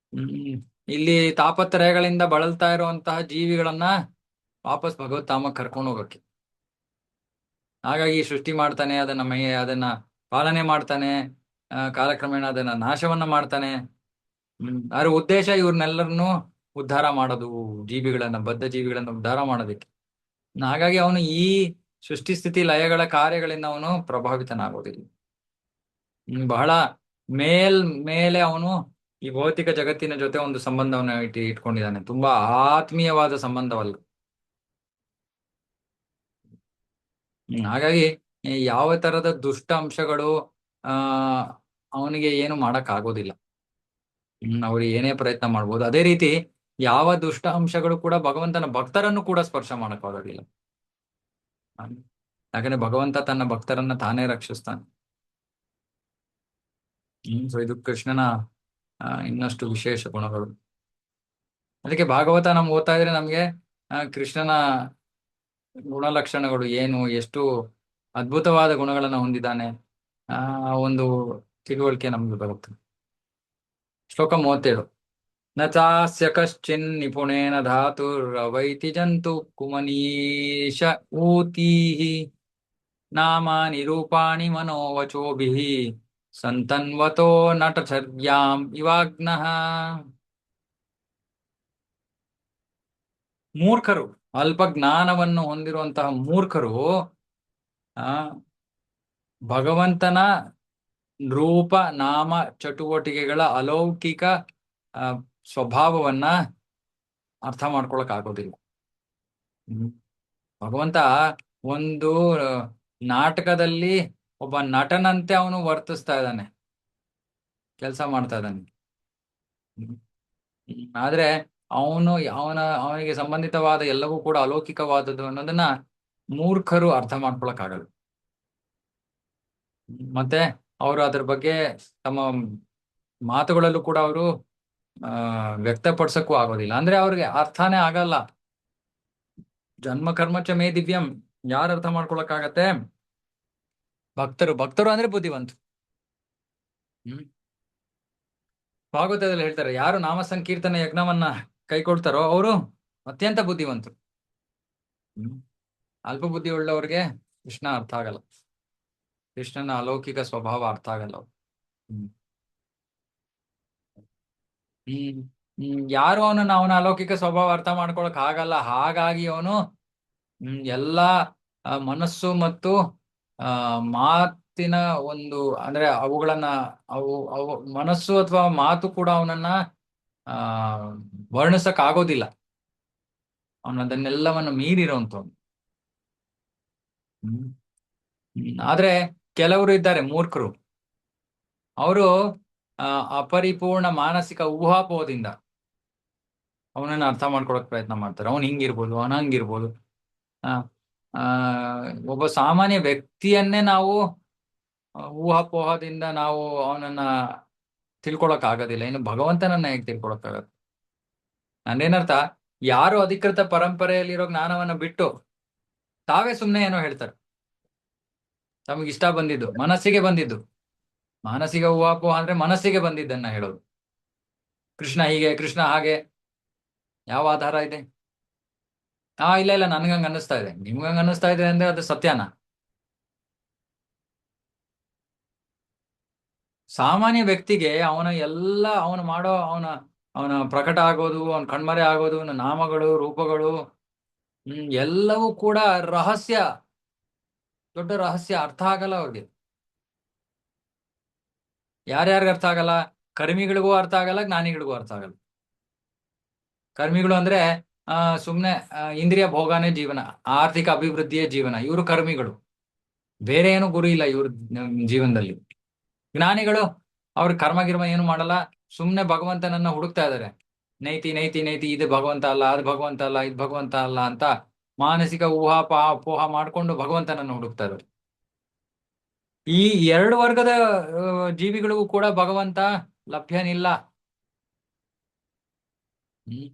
ಇಲ್ಲಿ ತಾಪತ್ರಯಗಳಿಂದ ಬಳಲ್ತಾ ಇರುವಂತಹ ಜೀವಿಗಳನ್ನ ವಾಪಸ್ ಭಗವತ್ತಾಮಕ್ಕೆ ಕರ್ಕೊಂಡು ಹೋಗಕ್ಕೆ. ಹಾಗಾಗಿ ಸೃಷ್ಟಿ ಮಾಡ್ತಾನೆ, ಅದನ್ನ ಪಾಲನೆ ಮಾಡ್ತಾನೆ, ಕಾಲಕ್ರಮೇಣ ಅದನ್ನ ನಾಶವನ್ನ ಮಾಡ್ತಾನೆ. ಅದ್ರ ಉದ್ದೇಶ ಇವ್ರನ್ನೆಲ್ಲರನ್ನು ಉದ್ಧಾರ ಮಾಡೋದು, ಬದ್ಧ ಜೀವಿಗಳನ್ನ ಉದ್ಧಾರ ಮಾಡೋದಕ್ಕೆ. ಹಾಗಾಗಿ ಅವನು ಈ ಸೃಷ್ಟಿ ಸ್ಥಿತಿ ಲಯಗಳ ಕಾರ್ಯಗಳಿಂದ ಅವನು ಪ್ರಭಾವಿತನಾಗೋದಿಲ್ಲ. ಬಹಳ ಮೇಲೆ ಅವನು ಈ ಭೌತಿಕ ಜಗತ್ತಿನ ಜೊತೆ ಒಂದು ಸಂಬಂಧವನ್ನು ಇಟ್ಕೊಂಡಿದ್ದಾನೆ, ತುಂಬಾ ಆತ್ಮೀಯವಾದ ಸಂಬಂಧವಲ್ಲ. ಹಾಗಾಗಿ ಯಾವ ತರದ ದುಷ್ಟ ಅಂಶಗಳು ಅವನಿಗೆ ಏನು ಮಾಡಕ್ ಆಗೋದಿಲ್ಲ. ಅವ್ರು ಏನೇ ಪ್ರಯತ್ನ ಮಾಡ್ಬೋದು. ಅದೇ ರೀತಿ ಯಾವ ದುಷ್ಟ ಅಂಶಗಳು ಕೂಡ ಭಗವಂತನ ಭಕ್ತರನ್ನು ಕೂಡ ಸ್ಪರ್ಶ ಮಾಡಕ್ ಆಗೋದಿಲ್ಲ. ಯಾಕಂದ್ರೆ ಭಗವಂತ ತನ್ನ ಭಕ್ತರನ್ನ ತಾನೇ ರಕ್ಷಿಸ್ತಾನೆ. ಸೊ ಇದು ಕೃಷ್ಣನ ಇನ್ನಷ್ಟು ವಿಶೇಷ ಗುಣಗಳು. ಅದಕ್ಕೆ ಭಾಗವತ ನಮ್ಗೆ ಓದ್ತಾ ಇದ್ರೆ ನಮ್ಗೆ ಕೃಷ್ಣನ ಗುಣಲಕ್ಷಣಗಳು ಏನು, ಎಷ್ಟು ಅದ್ಭುತವಾದ ಗುಣಗಳನ್ನ ಹೊಂದಿದ್ದಾನೆ, ಒಂದು ತಿಳುವಳಿಕೆ ನಮ್ಗೆ ಬರುತ್ತೆ. ಶ್ಲೋಕ 37. ನ ಚಾಸ್ಯ ಕಶ್ಚಿನ್ ನಿಪುಣೇನ ಧಾತುರವೈತಿ ಜಂತು ಕುಮನೀಶ ಊತೀಹಿ ನಾಮ ನಿರೂಪಾಣಿ ಮನೋವಚೋಭಿಃ ಸಂತನ್ವತೋ ನಟಚರ್ಯಾಂ ಇವಾಗ್ನಃ. ಮೂರ್ಖರು, ಅಲ್ಪ ಜ್ಞಾನವನ್ನು ಹೊಂದಿರುವಂತಹ ಮೂರ್ಖರು ಆ ಭಗವಂತನ ರೂಪ ನಾಮ ಚಟುವಟಿಕೆಗಳ ಅಲೌಕಿಕ ಆ, ಸ್ವಭಾವವನ್ನ ಅರ್ಥ ಮಾಡ್ಕೊಳಕ್ ಆಗೋದಿಲ್ಲ. ಹ್ಮ್. ಭಗವಂತ ಒಂದು ನಾಟಕದಲ್ಲಿ ಒಬ್ಬ ನಟನಂತೆ ಅವನು ವರ್ತಿಸ್ತಾ ಇದ್ದಾನೆ, ಕೆಲಸ ಮಾಡ್ತಾ ಇದ್ದಾನೆ. ಹ್ಮ್. ಆದ್ರೆ ಅವನು ಅವನಿಗೆ ಸಂಬಂಧಿತವಾದ ಎಲ್ಲವೂ ಕೂಡ ಅಲೌಕಿಕವಾದದ್ದು ಅನ್ನೋದನ್ನ ಮೂರ್ಖರು ಅರ್ಥ ಮಾಡ್ಕೊಳಕ್ ಆಗಲ್ಲ. ಮತ್ತೆ ಅವರು ಅದ್ರ ಬಗ್ಗೆ ತಮ್ಮ ಮಾತುಗಳಲ್ಲೂ ಕೂಡ ಅವರು ವ್ಯಕ್ತಪಡಿಸಕ್ಕೂ ಆಗೋದಿಲ್ಲ, ಅಂದ್ರೆ ಅವ್ರಿಗೆ ಅರ್ಥನೇ ಆಗಲ್ಲ. ಜನ್ಮ ಕರ್ಮ ಚ ಮೇ ದಿವ್ಯಂ, ಯಾರು ಅರ್ಥ ಮಾಡ್ಕೊಳಕ್ಕಾಗತ್ತೆ? ಭಕ್ತರು. ಭಕ್ತರು ಅಂದ್ರೆ ಬುದ್ಧಿವಂತರು. ಹ್ಮ್. ಭಾಗವತದಲ್ಲಿ ಹೇಳ್ತಾರೆ, ಯಾರು ನಾಮ ಸಂಕೀರ್ತನ ಯಜ್ಞವನ್ನ ಕೈಕೊಳ್ತಾರೋ ಅವರು ಅತ್ಯಂತ ಬುದ್ಧಿವಂತರು. ಹ್ಮ್. ಅಲ್ಪ ಬುದ್ಧಿ ಉಳ್ಳವರಿಗೆ ಕೃಷ್ಣ ಅರ್ಥ ಆಗಲ್ಲ, ಕೃಷ್ಣನ ಅಲೌಕಿಕ ಸ್ವಭಾವ ಅರ್ಥ ಆಗಲ್ಲ ಅವ್ರು. ಹ್ಮ್. ಹ್ಮ್. ಯಾರು ಅವನ ಅಲೌಕಿಕ ಸ್ವಭಾವ ಅರ್ಥ ಮಾಡ್ಕೊಳಕ್ ಆಗಲ್ಲ. ಹಾಗಾಗಿ ಅವನು ಎಲ್ಲಾ ಮನಸ್ಸು ಮತ್ತು ಮಾತಿನ ಒಂದು, ಅಂದ್ರೆ ಅವುಗಳನ್ನ ಅವು ಮನಸ್ಸು ಅಥವಾ ಮಾತು ಕೂಡ ಅವನನ್ನ ಆ ವರ್ಣಿಸಕ್ ಆಗೋದಿಲ್ಲ. ಅವನು ಅದನ್ನೆಲ್ಲವನ್ನು ಮೀರಿರೋಂಥವ್ನು. ಹ್ಮ್. ಆದ್ರೆ ಕೆಲವರು ಇದ್ದಾರೆ ಮೂರ್ಖರು, ಅವರು ಅಪರಿಪೂರ್ಣ ಮಾನಸಿಕ ಊಹಾಪೋಹದಿಂದ ಅವನನ್ನ ಅರ್ಥ ಮಾಡ್ಕೊಳಕ್ ಪ್ರಯತ್ನ ಮಾಡ್ತಾರೆ. ಅವನು ಹಿಂಗಿರ್ಬೋದು, ಅವನು ಹಂಗಿರ್ಬೋದು. ಆ ಆ ಒಬ್ಬ ಸಾಮಾನ್ಯ ವ್ಯಕ್ತಿಯನ್ನೇ ನಾವು ಊಹಾಪೋಹದಿಂದ ನಾವು ಅವನನ್ನ ತಿಳ್ಕೊಳಕ್ ಆಗೋದಿಲ್ಲ, ಇನ್ನು ಭಗವಂತನನ್ನ ಹೇಗೆ ತಿಳ್ಕೊಳಕ್ ಆಗತ್ತೆ? ನಂದೇನರ್ಥ, ಯಾರು ಅಧಿಕೃತ ಪರಂಪರೆಯಲ್ಲಿರೋ ಜ್ಞಾನವನ್ನ ಬಿಟ್ಟು ತಾವೇ ಸುಮ್ನೆ ಏನೋ ಹೇಳ್ತಾರೆ, ತಮಗೆ ಇಷ್ಟ ಬಂದಿದ್ದು, ಮನಸ್ಸಿಗೆ ಬಂದಿದ್ದು. ಮಾನಸಿಕ ಊಹಾಪೋಹ ಅಂದ್ರೆ ಮನಸ್ಸಿಗೆ ಬಂದಿದ್ದನ್ನ ಹೇಳೋದು. ಕೃಷ್ಣ ಹೀಗೆ, ಕೃಷ್ಣ ಹಾಗೆ, ಯಾವ ಆಧಾರ ಇದೆ? ಇಲ್ಲ ಇಲ್ಲ, ನನ್ಗಂಗ ಅನ್ನಿಸ್ತಾ ಇದೆ. ನಿಮ್ಗಂಗ ಅನ್ನಿಸ್ತಾ ಇದೆ ಅಂದ್ರೆ ಅದು ಸತ್ಯನಾ? ಸಾಮಾನ್ಯ ವ್ಯಕ್ತಿಗೆ ಅವನು ಮಾಡೋ ಅವನ ಪ್ರಕಟ ಆಗೋದು, ಅವನ ಕಣ್ಮರೆ ಆಗೋದು, ಅವನ ನಾಮಗಳು, ರೂಪಗಳು, ಎಲ್ಲವೂ ಕೂಡ ರಹಸ್ಯ, ದೊಡ್ಡ ರಹಸ್ಯ. ಅರ್ಥ ಆಗಲ್ಲ ಅವ್ರಿಗೆ. ಯಾರ್ಯಾರಿಗೆ ಅರ್ಥ ಆಗಲ್ಲ? ಕರ್ಮಿಗಳಿಗೂ ಅರ್ಥ ಆಗಲ್ಲ, ಜ್ಞಾನಿಗಳಿಗೂ ಅರ್ಥ ಆಗಲ್ಲ. ಕರ್ಮಿಗಳು ಅಂದ್ರೆ ಸುಮ್ನೆ ಇಂದ್ರಿಯ ಭೋಗನೇ ಜೀವನ, ಆರ್ಥಿಕ ಅಭಿವೃದ್ಧಿಯೇ ಜೀವನ, ಇವರು ಕರ್ಮಿಗಳು. ಬೇರೆ ಏನು ಗುರಿ ಇಲ್ಲ ಇವ್ರ ಜೀವನದಲ್ಲಿ. ಜ್ಞಾನಿಗಳು ಅವ್ರ ಕರ್ಮ ಏನು ಮಾಡಲ್ಲ, ಸುಮ್ನೆ ಭಗವಂತನನ್ನ ಹುಡುಕ್ತಾ ಇದಾರೆ. ನೈತಿ ನೈತಿ ನೈತಿ, ಇದು ಭಗವಂತ ಅಲ್ಲ, ಅದು ಭಗವಂತ ಅಲ್ಲ, ಇದು ಭಗವಂತ ಅಲ್ಲ ಅಂತ ಮಾನಸಿಕ ಊಹಾಪೋಹ ಮಾಡ್ಕೊಂಡು ಭಗವಂತನನ್ನ ಹುಡುಕ್ತಾ ಇದಾರೆ. ಈ ಎರಡು ವರ್ಗದ ಜೀವಿಗಳಿಗೂ ಕೂಡ ಭಗವಂತ ಲಭ್ಯನಿಲ್ಲ. ಹ್ಮ್.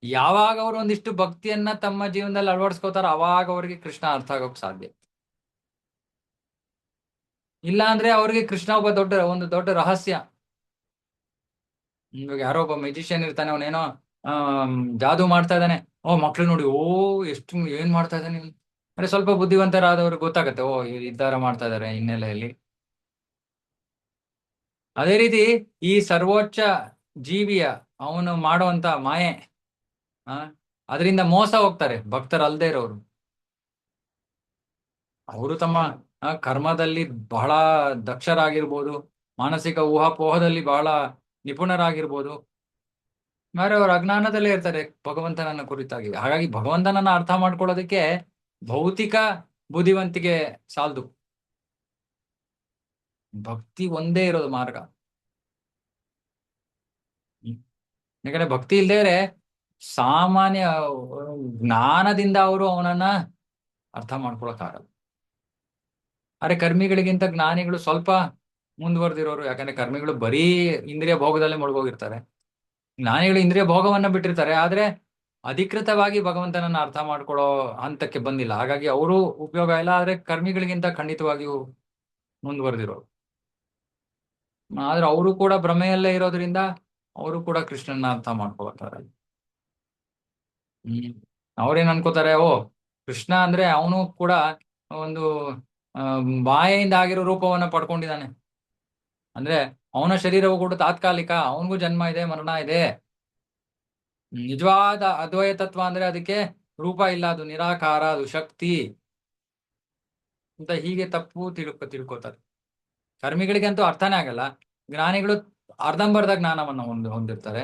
ಯಾವಾಗ ಅವರು ಒಂದಿಷ್ಟು ಭಕ್ತಿಯನ್ನ ತಮ್ಮ ಜೀವನದಲ್ಲಿ ಅಳವಡಿಸ್ಕೋತಾರ, ಅವಾಗ ಅವ್ರಿಗೆ ಕೃಷ್ಣ ಅರ್ಥ ಆಗೋಕ್ ಸಾಧ್ಯ. ಇಲ್ಲ ಅಂದ್ರೆ ಅವ್ರಿಗೆ ಕೃಷ್ಣ ಒಂದು ದೊಡ್ಡ ರಹಸ್ಯ. ಇವಾಗ ಯಾರೋ ಒಬ್ಬ ಮ್ಯೂಜಿಷಿಯನ್ ಇರ್ತಾನೆ, ಅವನೇನೋ ಜಾದೂ ಮಾಡ್ತಾ ಇದ್ದಾನೆ. ಮಕ್ಳು ನೋಡಿ, ಎಷ್ಟು ಏನ್ ಮಾಡ್ತಾ ಇದ್ದಾನೆ ಅಂದ್ರೆ ಸ್ವಲ್ಪ ಬುದ್ಧಿವಂತರಾದವ್ರಿಗೆ ಗೊತ್ತಾಗತ್ತೆ, ಈ ತರ ಮಾಡ್ತಾ ಇದಾರೆ ಹಿನ್ನೆಲೆಯಲ್ಲಿ. ಅದೇ ರೀತಿ ಈ ಸರ್ವೋಚ್ಚ ಜೀವಿಯ ಅವನು ಮಾಡುವಂತ ಮಾಯೆ, ಅದರಿಂದ ಮೋಸ ಹೋಗ್ತಾರೆ ಭಕ್ತರಲ್ದೇ ಇರೋರು. ಅವರು ತಮ್ಮ ಕರ್ಮದಲ್ಲಿ ಬಹಳ ದಕ್ಷರಾಗಿರ್ಬೋದು, ಮಾನಸಿಕ ಊಹಾಪೋಹದಲ್ಲಿ ಬಹಳ ನಿಪುಣರಾಗಿರ್ಬೋದು, ಆದರೆ ಅವರು ಅಜ್ಞಾನದಲ್ಲೇ ಇರ್ತಾರೆ ಭಗವಂತನನ್ನ ಕುರಿತಾಗಿ. ಹಾಗಾಗಿ ಭಗವಂತನನ್ನ ಅರ್ಥ ಮಾಡ್ಕೊಳ್ಳೋದಕ್ಕೆ ಭೌತಿಕ ಬುದ್ಧಿವಂತಿಕೆ ಸಾಲದು, ಭಕ್ತಿ ಒಂದೇ ಇರೋದು ಮಾರ್ಗ. ಯಾಕಂದ್ರೆ ಭಕ್ತಿ ಇಲ್ದೇರೆ ಸಾಮಾನ್ಯ ಜ್ಞಾನದಿಂದ ಅವರು ಅವನನ್ನ ಅರ್ಥ ಮಾಡ್ಕೊಳಕ್ಕಾಗಲ್ಲ. ಆದ್ರೆ ಕರ್ಮಿಗಳಿಗಿಂತ ಜ್ಞಾನಿಗಳು ಸ್ವಲ್ಪ ಮುಂದುವರೆದಿರೋರು, ಯಾಕಂದ್ರೆ ಕರ್ಮಿಗಳು ಬರೀ ಇಂದ್ರಿಯ ಭೋಗದಲ್ಲೇ ಮುಳುಗೋಗಿರ್ತಾರೆ, ಜ್ಞಾನಿಗಳು ಇಂದ್ರಿಯ ಭೋಗವನ್ನ ಬಿಟ್ಟಿರ್ತಾರೆ, ಆದ್ರೆ ಅಧಿಕೃತವಾಗಿ ಭಗವಂತನನ್ನ ಅರ್ಥ ಮಾಡ್ಕೊಳ್ಳೋ ಹಂತಕ್ಕೆ ಬಂದಿಲ್ಲ. ಹಾಗಾಗಿ ಅವರು ಉಪಯೋಗ ಇಲ್ಲ, ಆದ್ರೆ ಕರ್ಮಿಗಳಿಗಿಂತ ಖಂಡಿತವಾಗಿಯೂ ಮುಂದುವರೆದಿರೋರು. ಆದ್ರೆ ಅವರು ಕೂಡ ಭ್ರಮೆಯಲ್ಲೇ ಇರೋದ್ರಿಂದ ಅವರು ಕೂಡ ಕೃಷ್ಣನ ಅರ್ಥ ಮಾಡ್ಕೊಳ್ತಾರೆ. ಅವ್ರೇನ್ ಅನ್ಕೋತಾರೆ, ಕೃಷ್ಣ ಅಂದ್ರೆ ಅವನು ಕೂಡ ಒಂದು ಮಾಯೆಯಿಂದ ಆಗಿರೋ ರೂಪವನ್ನ ಪಡ್ಕೊಂಡಿದ್ದಾನೆ. ಅಂದ್ರೆ ಅವನ ಶರೀರವು ಕೂಡ ತಾತ್ಕಾಲಿಕ, ಅವನಿಗೂ ಜನ್ಮ ಇದೆ, ಮರಣ ಇದೆ. ನಿಜವಾದ ಅದ್ವಯ ತತ್ವ ಅಂದ್ರೆ ಅದಕ್ಕೆ ರೂಪ ಇಲ್ಲ, ಅದು ನಿರಾಕಾರ, ಅದು ಶಕ್ತಿ ಅಂತ ಹೀಗೆ ತಪ್ಪು ತಿಳ್ಕೊತಾರೆ. ಕರ್ಮಿಗಳಿಗಂತೂ ಅರ್ಥನೇ ಆಗಲ್ಲ. ಜ್ಞಾನಿಗಳು ಅರ್ಧಂಬರ್ಧ ಜ್ಞಾನವನ್ನು ಹೊಂದಿರ್ತಾರೆ.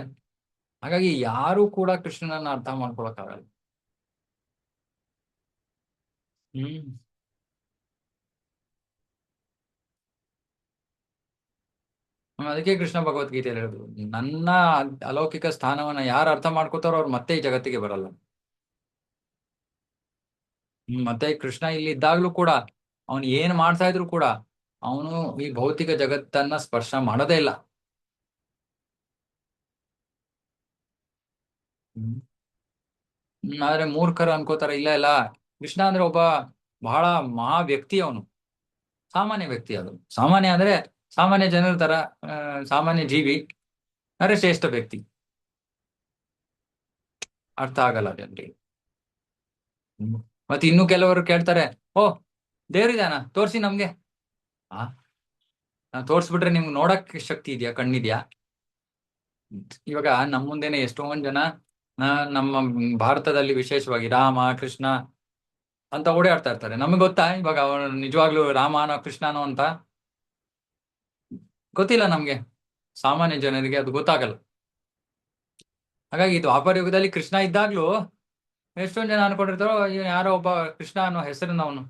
ಹಾಗಾಗಿ ಯಾರು ಕೂಡ ಕೃಷ್ಣನನ್ನ ಅರ್ಥ ಮಾಡ್ಕೊಳಕ್ಕಾಗಲ್ಲ. ಹ್ಮ್ ಅದಕ್ಕೆ ಕೃಷ್ಣ ಭಗವದ್ಗೀತೆಯಲ್ಲಿ ಹೇಳಿದ್ರು, ನನ್ನ ಅಲೌಕಿಕ ಸ್ಥಾನವನ್ನ ಯಾರು ಅರ್ಥ ಮಾಡ್ಕೋತಾರೋ ಅವ್ರು ಮತ್ತೆ ಈ ಜಗತ್ತಿಗೆ ಬರಲ್ಲ. ಮತ್ತೆ ಕೃಷ್ಣ ಇಲ್ಲಿ ಇದ್ದಾಗ್ಲೂ ಕೂಡ ಅವನು ಏನ್ ಮಾಡ್ತಾ ಇದ್ರು ಕೂಡ ಅವನು ಈ ಭೌತಿಕ ಜಗತ್ತನ್ನ ಸ್ಪರ್ಶ ಮಾಡೋದೇ ಇಲ್ಲ. ಹ್ಮ್ ಆದ್ರೆ ಮೂರ್ಖರು ಅನ್ಕೋತಾರೆ, ಇಲ್ಲ ಇಲ್ಲ, ಕೃಷ್ಣ ಅಂದ್ರೆ ಒಬ್ಬ ಬಹಳ ಮಹಾ ವ್ಯಕ್ತಿ, ಅವನು ಸಾಮಾನ್ಯ ವ್ಯಕ್ತಿ. ಅದು ಸಾಮಾನ್ಯ ಅಂದ್ರೆ ಸಾಮಾನ್ಯ ಜನರ ತರ, ಸಾಮಾನ್ಯ ಜೀವಿ ಅಂದ್ರೆ ಶ್ರೇಷ್ಠ ವ್ಯಕ್ತಿ. ಅರ್ಥ ಆಗಲ್ಲ ಜನರಿಗೆ. ಮತ್ತೆ ಇನ್ನು ಕೆಲವರು ಕೇಳ್ತಾರೆ, ಓ ದೇವ್ರಿದಾನ ತೋರ್ಸಿ ನಮ್ಗೆ. ಆ ನಾವ್ ತೋರ್ಸ್ಬಿಟ್ರೆ ನಿಮ್ಗೆ ನೋಡಕ್ ಶಕ್ತಿ ಇದೆಯಾ, ಕಣ್ಣಿದ್ಯಾ? ಇವಾಗ ನಮ್ಮ ಮುಂದೆನೆ ಎಷ್ಟೊಂದ್ ಜನ ನಮ್ಮ ಭಾರತದಲ್ಲಿ ವಿಶೇಷವಾಗಿ ರಾಮ ಕೃಷ್ಣ ಅಂತ ಓಡಾಡ್ತಾ ಇರ್ತಾರೆ. ನಮಗೆ ಗೊತ್ತಾ ಇವಾಗ ಅವನು ನಿಜವಾಗ್ಲೂ ರಾಮನೋ ಕೃಷ್ಣನೋ ಅಂತ? ಗೊತ್ತಿಲ್ಲ ನಮ್ಗೆ. ಸಾಮಾನ್ಯ ಜನರಿಗೆ ಅದು ಗೊತ್ತಾಗಲ್ಲ. ಹಾಗಾಗಿ ಇದು ದ್ವಾಪರ ಯುಗದಲ್ಲಿ ಕೃಷ್ಣ ಇದ್ದಾಗ್ಲೂ ಎಷ್ಟೊಂದ್ ಜನ ಅನ್ಕೊಂಡಿರ್ತಾರೋ ಇವ್ನು ಯಾರೋ ಒಬ್ಬ ಕೃಷ್ಣ ಅನ್ನೋ ಹೆಸರಿನವನು.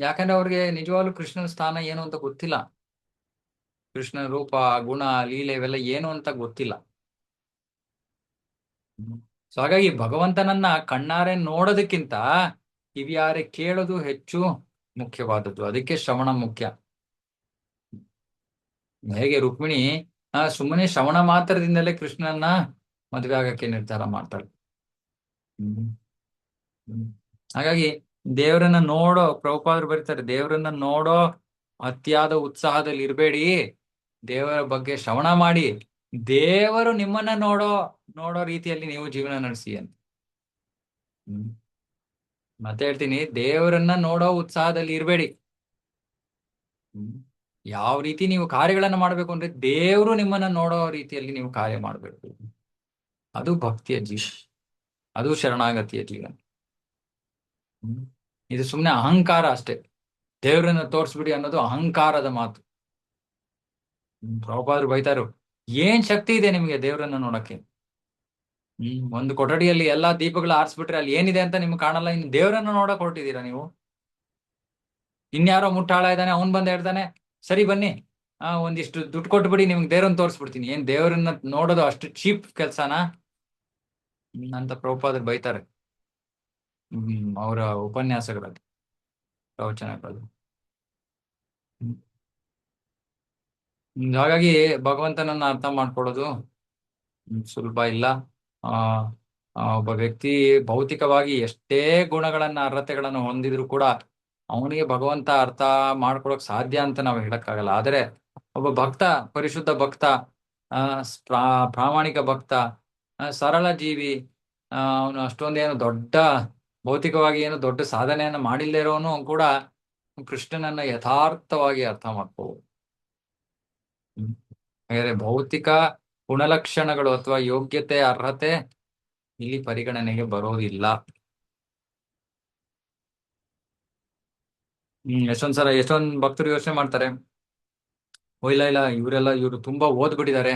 ಯಾಕಂದ್ರೆ ಅವ್ರಿಗೆ ನಿಜವಾಗ್ಲೂ ಕೃಷ್ಣನ ಸ್ಥಾನ ಏನು ಅಂತ ಗೊತ್ತಿಲ್ಲ. ಕೃಷ್ಣನ ರೂಪ, ಗುಣ, ಲೀಲೆ ಇವೆಲ್ಲ ಏನು ಅಂತ ಗೊತ್ತಿಲ್ಲ. ಸೊ ಹಾಗಾಗಿ ಭಗವಂತನನ್ನ ಕಣ್ಣಾರೆ ನೋಡೋದಕ್ಕಿಂತ ಕಿವಿಯಾರೆ ಕೇಳೋದು ಹೆಚ್ಚು ಮುಖ್ಯವಾದದ್ದು. ಅದಕ್ಕೆ ಶ್ರವಣ ಮುಖ್ಯ. ಹೇಗೆ ರುಕ್ಮಿಣಿ ಸುಮ್ಮನೆ ಶ್ರವಣ ಮಾತ್ರದಿಂದಲೇ ಕೃಷ್ಣನ ಮದುವೆ ಆಗಕ್ಕೆ ನಿರ್ಧಾರ ಮಾಡ್ತಾಳೆ. ಹ್ಮ್ ಹ್ಮ್. ಹಾಗಾಗಿ ದೇವರನ್ನ ನೋಡೋ, ಪ್ರಭುಪಾದರು ಬರೀತಾರೆ, ದೇವರನ್ನ ನೋಡೋ ಅತಿಯಾದ ಉತ್ಸಾಹದಲ್ಲಿ ಇರಬೇಡಿ, ದೇವರ ಬಗ್ಗೆ ಶ್ರವಣ ಮಾಡಿ, ದೇವರು ನಿಮ್ಮನ್ನ ನೋಡೋ ನೋಡೋ ರೀತಿಯಲ್ಲಿ ನೀವು ಜೀವನ ನಡೆಸಿ ಅಂತ. ಹ್ಮ್ ಮತ್ತೆ ಹೇಳ್ತೀನಿ, ದೇವರನ್ನ ನೋಡೋ ಉತ್ಸಾಹದಲ್ಲಿ ಇರಬೇಡಿ. ಯಾವ ರೀತಿ ನೀವು ಕಾರ್ಯಗಳನ್ನ ಮಾಡ್ಬೇಕು ಅಂದ್ರೆ ದೇವರು ನಿಮ್ಮನ್ನ ನೋಡೋ ರೀತಿಯಲ್ಲಿ ನೀವು ಕಾರ್ಯ ಮಾಡ್ಬೇಕು. ಅದು ಭಕ್ತಿಯ ಜೀವನ, ಅದು ಶರಣಾಗತಿಯ ಜೀವನ. ಹ್ಮ್ ಇದು ಸುಮ್ಮನೆ ಅಹಂಕಾರ ಅಷ್ಟೇ. ದೇವರನ್ನ ತೋರಿಸ್ಬಿಡಿ ಅನ್ನೋದು ಅಹಂಕಾರದ ಮಾತು. ಪ್ರಭುಪಾದರು ಬೈತಾರು, ಏನ್ ಶಕ್ತಿ ಇದೆ ನಿಮಗೆ ದೇವರನ್ನ ನೋಡಕ್ಕೆ? ಒಂದು ಕೊಠಡಿಯಲ್ಲಿ ಎಲ್ಲಾ ದೀಪಗಳು ಆರಿಸ್ಬಿಟ್ರೆ ಅಲ್ಲಿ ಏನಿದೆ ಅಂತ ನಿಮ್ಗೆ ಕಾಣಲ್ಲ, ಇನ್ನು ದೇವರನ್ನ ನೋಡಕ್ ಹೊರಟಿದ್ದೀರಾ ನೀವು? ಇನ್ಯಾರೋ ಮುಟ್ಟಾಳ ಇದ್ದಾನೆ, ಅವನ್ ಬಂದ್ ಹೇಳ್ತಾನೆ, ಸರಿ ಬನ್ನಿ ಒಂದಿಷ್ಟು ದುಡ್ಡು ಕೊಟ್ಬಿಡಿ, ನಿಮ್ಗೆ ದೇವ್ರನ್ನ ತೋರಿಸ್ಬಿಡ್ತೀನಿ. ಏನ್ ದೇವರನ್ನ ನೋಡೋದು ಅಷ್ಟು ಚೀಪ್ ಕೆಲ್ಸನಾ ಅಂತ ಪ್ರಭುಪಾದರು ಬೈತಾರೆ. ಅವರ ಉಪನ್ಯಾಸಗಳಲ್ಲಿ, ಪ್ರವಚನಗಳಲ್ಲಿ. ಹಾಗಾಗಿ ಭಗವಂತನನ್ನ ಅರ್ಥ ಮಾಡ್ಕೊಳ್ಳೋದು ಸುಲಭ ಇಲ್ಲ. ಆ ಒಬ್ಬ ವ್ಯಕ್ತಿ ಭೌತಿಕವಾಗಿ ಎಷ್ಟೇ ಗುಣಗಳನ್ನ ಅರ್ಹತೆಗಳನ್ನು ಹೊಂದಿದ್ರು ಕೂಡ ಅವನಿಗೆ ಭಗವಂತ ಅರ್ಥ ಮಾಡ್ಕೊಳಕ್ ಸಾಧ್ಯ ಅಂತ ನಾವು ಹೇಳಕ್ಕಾಗಲ್ಲ. ಆದ್ರೆ ಒಬ್ಬ ಭಕ್ತ, ಪರಿಶುದ್ಧ ಭಕ್ತ, ಪ್ರಾಮಾಣಿಕ ಭಕ್ತ, ಸರಳ ಜೀವಿ, ಅವನು ಅಷ್ಟೊಂದೇನು ದೊಡ್ಡ ಭೌತಿಕವಾಗಿ ಏನು ದೊಡ್ಡ ಸಾಧನೆಯನ್ನ ಮಾಡಿಲ್ಲದೆ ಇರೋನು ಕೂಡ ಕೃಷ್ಣನನ್ನ ಯಥಾರ್ಥವಾಗಿ ಅರ್ಥ ಮಾಡ್ಕೋಬಹುದು. ಹಾಗಾದ್ರೆ ಭೌತಿಕ ಗುಣಲಕ್ಷಣಗಳು ಅಥವಾ ಯೋಗ್ಯತೆ, ಅರ್ಹತೆ ಇಲ್ಲಿ ಪರಿಗಣನೆಗೆ ಬರೋದಿಲ್ಲ. ಎಷ್ಟೊಂದ್ ಭಕ್ತರು ಯೋಚನೆ ಮಾಡ್ತಾರೆ, ಓ ಇಲ್ಲ ಇಲ್ಲ, ಇವರು ತುಂಬಾ ಓದ್ಬಿಟ್ಟಿದ್ದಾರೆ,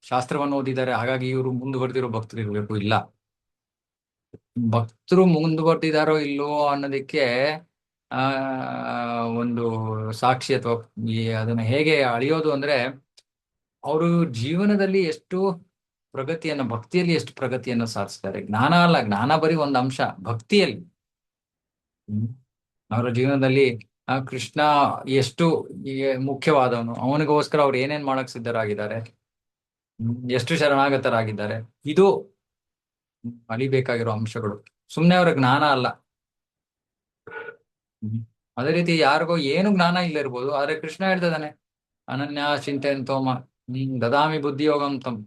ಶಾಸ್ತ್ರವನ್ನು ಓದಿದ್ದಾರೆ, ಹಾಗಾಗಿ ಇವರು ಮುಂದುವರೆದಿರೋ ಭಕ್ತರು ಇರ್ಬೇಕು. ಇಲ್ಲ, ಭಕ್ತರು ಮುಂದುವರೆದಿದಾರೋ ಇಲ್ಲೋ ಅನ್ನೋದಕ್ಕೆ ಆ ಒಂದು ಸಾಕ್ಷಿ ಅಥವಾ ಅದನ್ನ ಹೇಗೆ ಅಳಿಯೋದು ಅಂದ್ರೆ, ಅವರು ಜೀವನದಲ್ಲಿ ಎಷ್ಟು ಪ್ರಗತಿಯನ್ನು, ಭಕ್ತಿಯಲ್ಲಿ ಎಷ್ಟು ಪ್ರಗತಿಯನ್ನು ಸಾಧಿಸ್ತಾರೆ. ಜ್ಞಾನ ಅಲ್ಲ, ಜ್ಞಾನ ಬರೀ ಒಂದು ಅಂಶ, ಭಕ್ತಿಯಲ್ಲಿ ಅವರ ಜೀವನದಲ್ಲಿ ಕೃಷ್ಣ ಎಷ್ಟು ಮುಖ್ಯವಾದವನು, ಅವನಿಗೋಸ್ಕರ ಅವ್ರು ಏನೇನ್ ಮಾಡಕ್ ಸಿದ್ಧರಾಗಿದ್ದಾರೆ, ಎಷ್ಟು ಶರಣಾಗತರಾಗಿದ್ದಾರೆ, ಇದು ಅಳಿಬೇಕಾಗಿರೋ ಅಂಶಗಳು, ಸುಮ್ನೆ ಅವರ ಜ್ಞಾನ ಅಲ್ಲ. ಅದೇ ರೀತಿ ಯಾರಿಗೋ ಏನು ಜ್ಞಾನ ಇಲ್ಲ ಇರ್ಬೋದು, ಆದ್ರೆ ಕೃಷ್ಣ ಹೇಳ್ತಿದ್ದಾನೆ, ಅನನ್ಯ ಚಿಂತೆನ್ ತೋಮ ದದಾಮಿ ಬುದ್ಧಿಯೋಗಂ ತಮ್.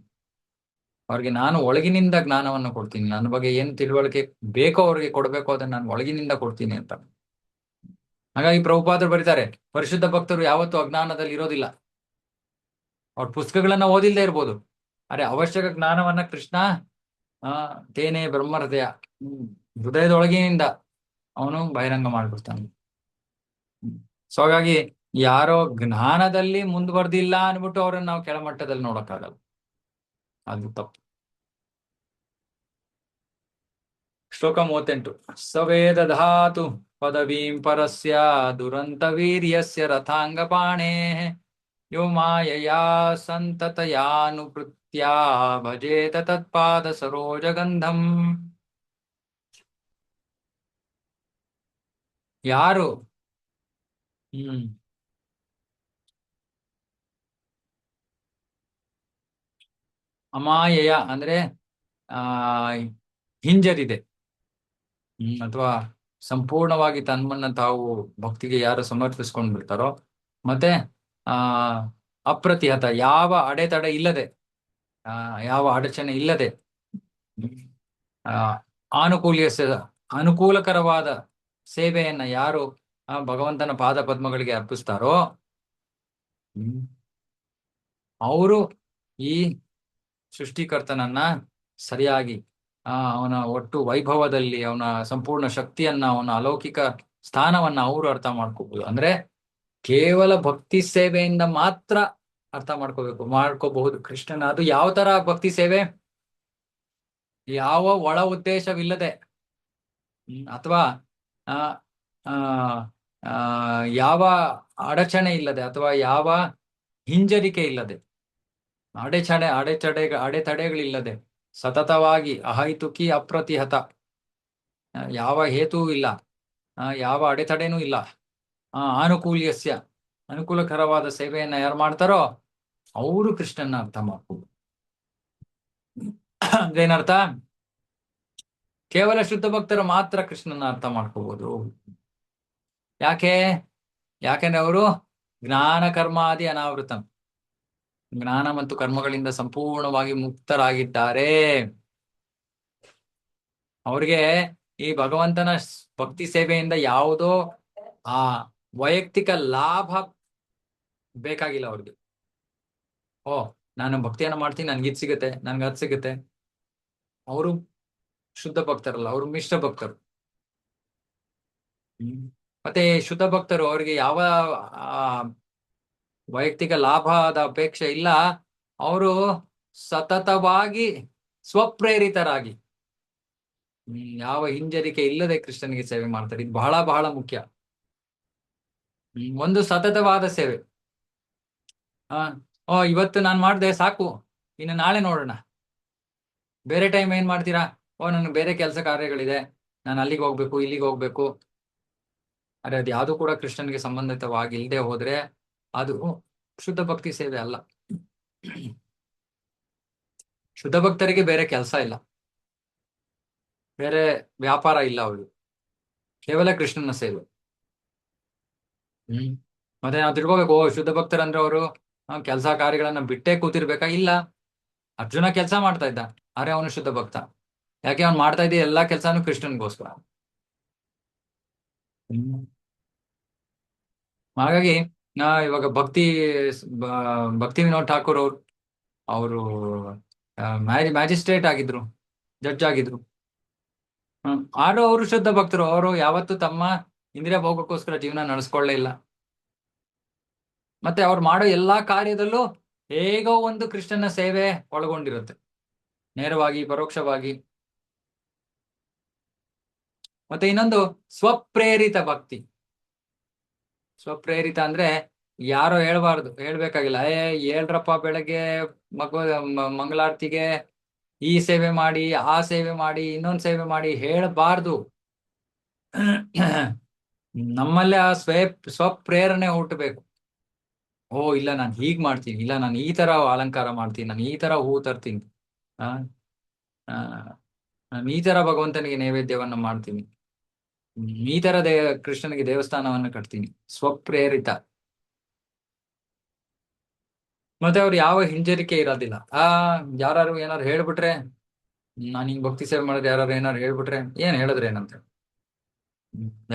ಅವ್ರಿಗೆ ನಾನು ಒಳಗಿನಿಂದ ಜ್ಞಾನವನ್ನು ಕೊಡ್ತೀನಿ. ನನ್ನ ಬಗ್ಗೆ ಏನು ತಿಳುವಳಿಕೆ ಬೇಕೋ ಅವ್ರಿಗೆ ಕೊಡ್ಬೇಕು, ಅದನ್ನ ನಾನು ಒಳಗಿನಿಂದ ಕೊಡ್ತೀನಿ ಅಂತ. ಹಾಗಾಗಿ ಪ್ರಭುಪಾದರು ಬರೀತಾರೆ, ಪರಿಶುದ್ಧ ಭಕ್ತರು ಯಾವತ್ತೂ ಅಜ್ಞಾನದಲ್ಲಿ ಇರೋದಿಲ್ಲ. ಅವ್ರ ಪುಸ್ತಕಗಳನ್ನ ಓದಿಲ್ದೇ ಇರ್ಬೋದು, ಅರೆ ಅವಶ್ಯಕ ಜ್ಞಾನವನ್ನ ಕೃಷ್ಣ ಆ ತೇನೇ ಬ್ರಹ್ಮಹೃದಯ, ಹೃದಯದೊಳಗಿನಿಂದ ಅವನು ಬಹಿರಂಗ ಮಾಡ್ಬಿಡ್ತಾನೆ. ಸೊ ಹಾಗಾಗಿ ಯಾರೋ ಜ್ಞಾನದಲ್ಲಿ ಮುಂದುವರೆದಿಲ್ಲ ಅನ್ಬಿಟ್ಟು ಅವ್ರನ್ನ ನಾವು ಕೆಳಮಟ್ಟದಲ್ಲಿ ನೋಡಕ್ಕಾಗಲ್ಲ, ಅದು ತಪ್ಪು. ಶ್ಲೋಕ 38. ಸವೇದ ಧಾತು ಪದವೀಂ ಪರಸ್ಯ ದುರಂತ ವೀರ್ಯಸ್ಯ ರಥಾಂಗಪಾಣೇ ಯೋ ಮಾಯಯಾ ಸಂತತಯಾನುವೃತ್ತ್ಯಾ ಭಜೇತ ತತ್ಪಾದ ಸರೋಜಗಂಧಂ. ಯಾರು ಹ್ಮ್ ಅಮಾಯಯ ಅಂದ್ರೆ ಆ ಹಿಂಜರಿದೆ, ಅಥವಾ ಸಂಪೂರ್ಣವಾಗಿ ತಮ್ಮನ್ನ ತಾವು ಭಕ್ತಿಗೆ ಯಾರು ಸಮರ್ಪಿಸ್ಕೊಂಡು ಬಿಡ್ತಾರೋ, ಮತ್ತೆ ಆ ಅಪ್ರತಿಹತ, ಯಾವ ಅಡೆತಡೆ ಇಲ್ಲದೆ, ಯಾವ ಅಡಚಣೆ ಇಲ್ಲದೆ, ಆ ಆನುಕೂಲ್ಯ ಅನುಕೂಲಕರವಾದ ಸೇವೆಯನ್ನ ಯಾರು ಭಗವಂತನ ಪಾದ ಪದ್ಮಗಳಿಗೆ ಅರ್ಪಿಸ್ತಾರೋ ಅವರು ಈ ಸೃಷ್ಟಿಕರ್ತನನ್ನ ಸರಿಯಾಗಿ ಅವನ ಒಟ್ಟು ವೈಭವದಲ್ಲಿ, ಅವನ ಸಂಪೂರ್ಣ ಶಕ್ತಿಯನ್ನ, ಅವನ ಅಲೌಕಿಕ ಸ್ಥಾನವನ್ನ ಅವರು ಅರ್ಥ ಮಾಡ್ಕೋಬಹುದು. ಅಂದ್ರೆ ಕೇವಲ ಭಕ್ತಿ ಸೇವೆಯಿಂದ ಮಾತ್ರ ಅರ್ಥ ಮಾಡ್ಕೋಬಹುದು ಕೃಷ್ಣನ. ಅದು ಯಾವ ತರ ಭಕ್ತಿ ಸೇವೆ? ಯಾವ ಒಳ ಉದ್ದೇಶವಿಲ್ಲದೆ, ಅಥವಾ ಆ ಆ ಯಾವ ಅಡಚಣೆ ಇಲ್ಲದೆ, ಅಥವಾ ಯಾವ ಹಿಂಜರಿಕೆ ಇಲ್ಲದೆ, ಅಡೆತಡೆಗಳಿಲ್ಲದೆ, ಸತತವಾಗಿ ಅಹೈತುಕಿ ಅಪ್ರತಿಹತ, ಯಾವ ಹೇತುವೂ ಇಲ್ಲ, ಯಾವ ಅಡೆತಡೆನೂ ಇಲ್ಲ, ಆನುಕೂಲ್ಯಸ್ಯ, ಅನುಕೂಲಕರವಾದ ಸೇವೆಯನ್ನ ಯಾರು ಮಾಡ್ತಾರೋ ಅವರು ಕೃಷ್ಣನ ಅರ್ಥ ಮಾಡ್ಬೋದು. ಅದೇನರ್ಥ? ಕೇವಲ ಶುದ್ಧ ಭಕ್ತರು ಮಾತ್ರ ಕೃಷ್ಣನ ಅರ್ಥ ಮಾಡ್ಕೋಬಹುದು. ಯಾಕೆಂದ್ರೆ ಅವರು ಜ್ಞಾನ ಕರ್ಮಾದಿ ಅನಾವೃತ, ಜ್ಞಾನ ಮತ್ತು ಕರ್ಮಗಳಿಂದ ಸಂಪೂರ್ಣವಾಗಿ ಮುಕ್ತರಾಗಿದ್ದಾರೆ. ಅವ್ರಿಗೆ ಈ ಭಗವಂತನ ಭಕ್ತಿ ಸೇವೆಯಿಂದ ಯಾವುದೋ ಆ ವೈಯಕ್ತಿಕ ಲಾಭ ಬೇಕಾಗಿಲ್ಲ ಅವ್ರಿಗೆ. ನಾನು ಭಕ್ತಿಯನ್ನ ಮಾಡ್ತೀನಿ, ನನ್ಗೆ ಇದು ಸಿಗುತ್ತೆ, ನನ್ಗೆ ಅದು ಸಿಗುತ್ತೆ. ಅವರು ಶುದ್ಧ ಭಕ್ತರಲ್ಲ, ಅವರು ಮಿಶ್ರ ಭಕ್ತರು. ಮತ್ತೆ ಶುದ್ಧ ಭಕ್ತರು, ಅವ್ರಿಗೆ ಯಾವ ವೈಯಕ್ತಿಕ ಲಾಭದ ಅಪೇಕ್ಷೆ ಇಲ್ಲ. ಅವರು ಸತತವಾಗಿ ಸ್ವಪ್ರೇರಿತರಾಗಿ, ಯಾವ ಹಿಂಜರಿಕೆ ಇಲ್ಲದೆ ಕೃಷ್ಣನಿಗೆ ಸೇವೆ ಮಾಡ್ತಾರೆ. ಇದು ಬಹಳ ಬಹಳ ಮುಖ್ಯ. ಒಂದು ಸತತವಾದ ಸೇವೆ. ಇವತ್ತು ನಾನು ಮಾಡಿದೆ ಸಾಕು, ಇನ್ನು ನಾಳೆ ನೋಡೋಣ. ಬೇರೆ ಟೈಮ್ ಏನ್ ಮಾಡ್ತೀರಾ? ನನಗೆ ಬೇರೆ ಕೆಲಸ ಕಾರ್ಯಗಳಿದೆ, ನಾನು ಅಲ್ಲಿಗೆ ಹೋಗ್ಬೇಕು, ಇಲ್ಲಿಗೆ ಹೋಗ್ಬೇಕು. ಅರೆ ಅದು ಯಾವುದು ಕೂಡ ಕೃಷ್ಣನಿಗೆ ಸಂಬಂಧಿತವಾಗಿ ಇಲ್ಲದೆ ಹೋದ್ರೆ ಅದು ಶುದ್ಧ ಭಕ್ತಿ ಸೇವೆ ಅಲ್ಲ. ಶುದ್ಧ ಭಕ್ತರಿಗೆ ಬೇರೆ ಕೆಲಸ ಇಲ್ಲ, ಬೇರೆ ವ್ಯಾಪಾರ ಇಲ್ಲ, ಅವರು ಕೇವಲ ಕೃಷ್ಣನ ಸೇವೆ. ಮತ್ತೆ ನಾವು ತಿಳ್ಕೋಬೇಕು, ಶುದ್ಧ ಭಕ್ತರಂದ್ರೆ ಅವರು ಕೆಲಸ ಕಾರ್ಯಗಳನ್ನ ಬಿಟ್ಟೇ ಕೂತಿರ್ಬೇಕಾ? ಇಲ್ಲ. ಅರ್ಜುನ ಕೆಲಸ ಮಾಡ್ತಾ ಇದ್ದ, ಆದ್ರೆ ಅವನು ಶುದ್ಧ ಭಕ್ತ. ಯಾಕೆ? ಅವ್ನು ಮಾಡ್ತಾ ಇದ್ದ ಎಲ್ಲಾ ಕೆಲಸನೂ ಕೃಷ್ಣನ್ಗೋಸ್ಕರ. ಹಾಗಾಗಿ ಇವಾಗ ಭಕ್ತಿ ವಿನೋದ್ ಠಾಕೂರ್ ಅವರು ಮ್ಯಾಜಿಸ್ಟ್ರೇಟ್ ಆಗಿದ್ರು, ಜಡ್ಜ್ ಆಗಿದ್ರು. ಆದ್ರೂ ಅವರು ಶುದ್ಧ ಭಕ್ತರು. ಅವರು ಯಾವತ್ತೂ ತಮ್ಮ ಇಂದ್ರಿಯ ಭೋಗಕ್ಕೋಸ್ಕರ ಜೀವನ ನಡೆಸ್ಕೊಳ್ಳೇ ಇಲ್ಲ. ಮತ್ತೆ ಅವ್ರು ಮಾಡೋ ಎಲ್ಲಾ ಕಾರ್ಯದಲ್ಲೂ ಹೇಗೋ ಒಂದು ಕೃಷ್ಣನ ಸೇವೆ ಒಳಗೊಂಡಿರುತ್ತೆ, ನೇರವಾಗಿ ಪರೋಕ್ಷವಾಗಿ. ಮತ್ತೆ ಇನ್ನೊಂದು ಸ್ವಪ್ರೇರಿತ ಭಕ್ತಿ. ಸ್ವಪ್ರೇರಿತ ಅಂದ್ರೆ ಯಾರೋ ಹೇಳ್ಬೇಕಾಗಿಲ್ಲ, ಹೇಳ್ರಪ್ಪ ಬೆಳಗ್ಗೆ ಮಂಗಳಾರತಿಗೆ ಈ ಸೇವೆ ಮಾಡಿ, ಆ ಸೇವೆ ಮಾಡಿ, ಇನ್ನೊಂದು ಸೇವೆ ಮಾಡಿ ಹೇಳಬಾರ್ದು. ನಮ್ಮಲ್ಲೇ ಆ ಸ್ವಪ್ರೇರಣೆ ಹುಟ್ಟಬೇಕು. ಇಲ್ಲ ನಾನು ಹೀಗ್ ಮಾಡ್ತೀನಿ, ಇಲ್ಲ ನಾನು ಈ ತರ ಅಲಂಕಾರ ಮಾಡ್ತೀನಿ, ನಾನು ಈ ತರ ಹೂ ತರ್ತೀನಿ, ನಾನು ಈ ತರ ಭಗವಂತನಿಗೆ ನೈವೇದ್ಯವನ್ನ ಮಾಡ್ತೀನಿ, ಈ ತರ ಕೃಷ್ಣನಿಗೆ ದೇವಸ್ಥಾನವನ್ನು ಕಟ್ತೀನಿ. ಸ್ವಪ್ರೇರಿತ. ಮತ್ತೆ ಅವ್ರು ಯಾವ ಹಿಂಜರಿಕೆ ಇರೋದಿಲ್ಲ. ಯಾರು ಏನಾರು ಹೇಳ್ಬಿಟ್ರೆ, ನಾನು ಹಿಂಗ್ ಭಕ್ತಿ ಸೇವೆ ಮಾಡಿದ್ರೆ ಯಾರು ಏನಾರು ಹೇಳ್ಬಿಟ್ರೆ, ಏನ್ ಹೇಳಿದ್ರೆ ಏನಂತೆ.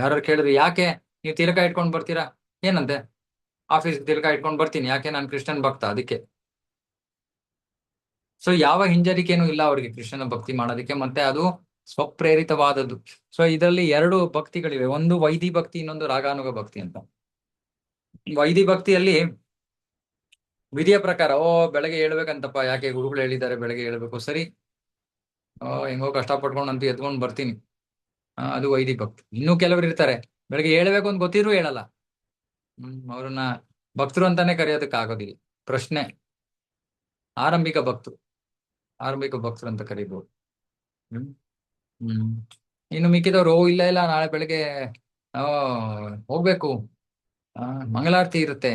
ಯಾರು ಕೇಳಿದ್ರೆ ಯಾಕೆ ನೀವು ತಿಲಕ ಇಟ್ಕೊಂಡ್ ಬರ್ತೀರಾ, ಏನಂತೆ, ಆಫೀಸ್ ತಿಲಕ ಇಟ್ಕೊಂಡ್ ಬರ್ತೀನಿ, ಯಾಕೆ ನಾನು ಕ್ರಿಶ್ಚಿಯನ್ ಭಕ್ತ ಅದಕ್ಕೆ. ಸೊ ಯಾವ ಹಿಂಜರಿಕೆನೂ ಇಲ್ಲ ಅವ್ರಿಗೆ ಕೃಷ್ಣನ ಭಕ್ತಿ ಮಾಡೋದಕ್ಕೆ, ಮತ್ತೆ ಅದು ಸ್ವಪ್ರೇರಿತವಾದದ್ದು. ಸೊ ಇದರಲ್ಲಿ ಎರಡು ಭಕ್ತಿಗಳಿವೆ, ಒಂದು ವೈದಿ ಭಕ್ತಿ, ಇನ್ನೊಂದು ರಾಗಾನುಗ ಭಕ್ತಿ ಅಂತ. ವೈದಿ ಭಕ್ತಿಯಲ್ಲಿ ವಿಧಿಯ ಪ್ರಕಾರ, ಬೆಳಗ್ಗೆ ಹೇಳ್ಬೇಕಂತಪ್ಪ, ಯಾಕೆ ಗುರುಗಳು ಹೇಳಿದ್ದಾರೆ ಬೆಳಗ್ಗೆ ಹೇಳ್ಬೇಕು, ಸರಿ, ಹೆಂಗೋ ಕಷ್ಟಪಟ್ಕೊಂಡು ಅಂತ ಎದ್ಕೊಂಡ್ ಬರ್ತೀನಿ, ಅದು ವೈದಿ ಭಕ್ತಿ. ಇನ್ನು ಕೆಲವರು ಇರ್ತಾರೆ, ಬೆಳಗ್ಗೆ ಹೇಳ್ಬೇಕು ಅಂತ ಗೊತ್ತಿದ್ರು ಹೇಳಲ್ಲ. ಅವ್ರನ್ನ ಭಕ್ತರು ಅಂತಾನೆ ಕರೆಯೋದಕ್ಕೆ ಆಗೋದಿಲ್ಲ. ಪ್ರಶ್ನೆ, ಆರಂಭಿಕ ಭಕ್ತರು, ಆರಂಭಿಕ ಭಕ್ತರು ಅಂತ ಕರೀಬಹುದು. ಹ್ಮ್ ಹ್ಮ್ ಇನ್ನು ಮಿಕ್ಕಿದವ್ರು, ಇಲ್ಲ ಇಲ್ಲ ನಾಳೆ ಬೆಳಗ್ಗೆ ಆ ಹೋಗ್ಬೇಕು, ಮಂಗಳಾರತಿ ಇರುತ್ತೆ,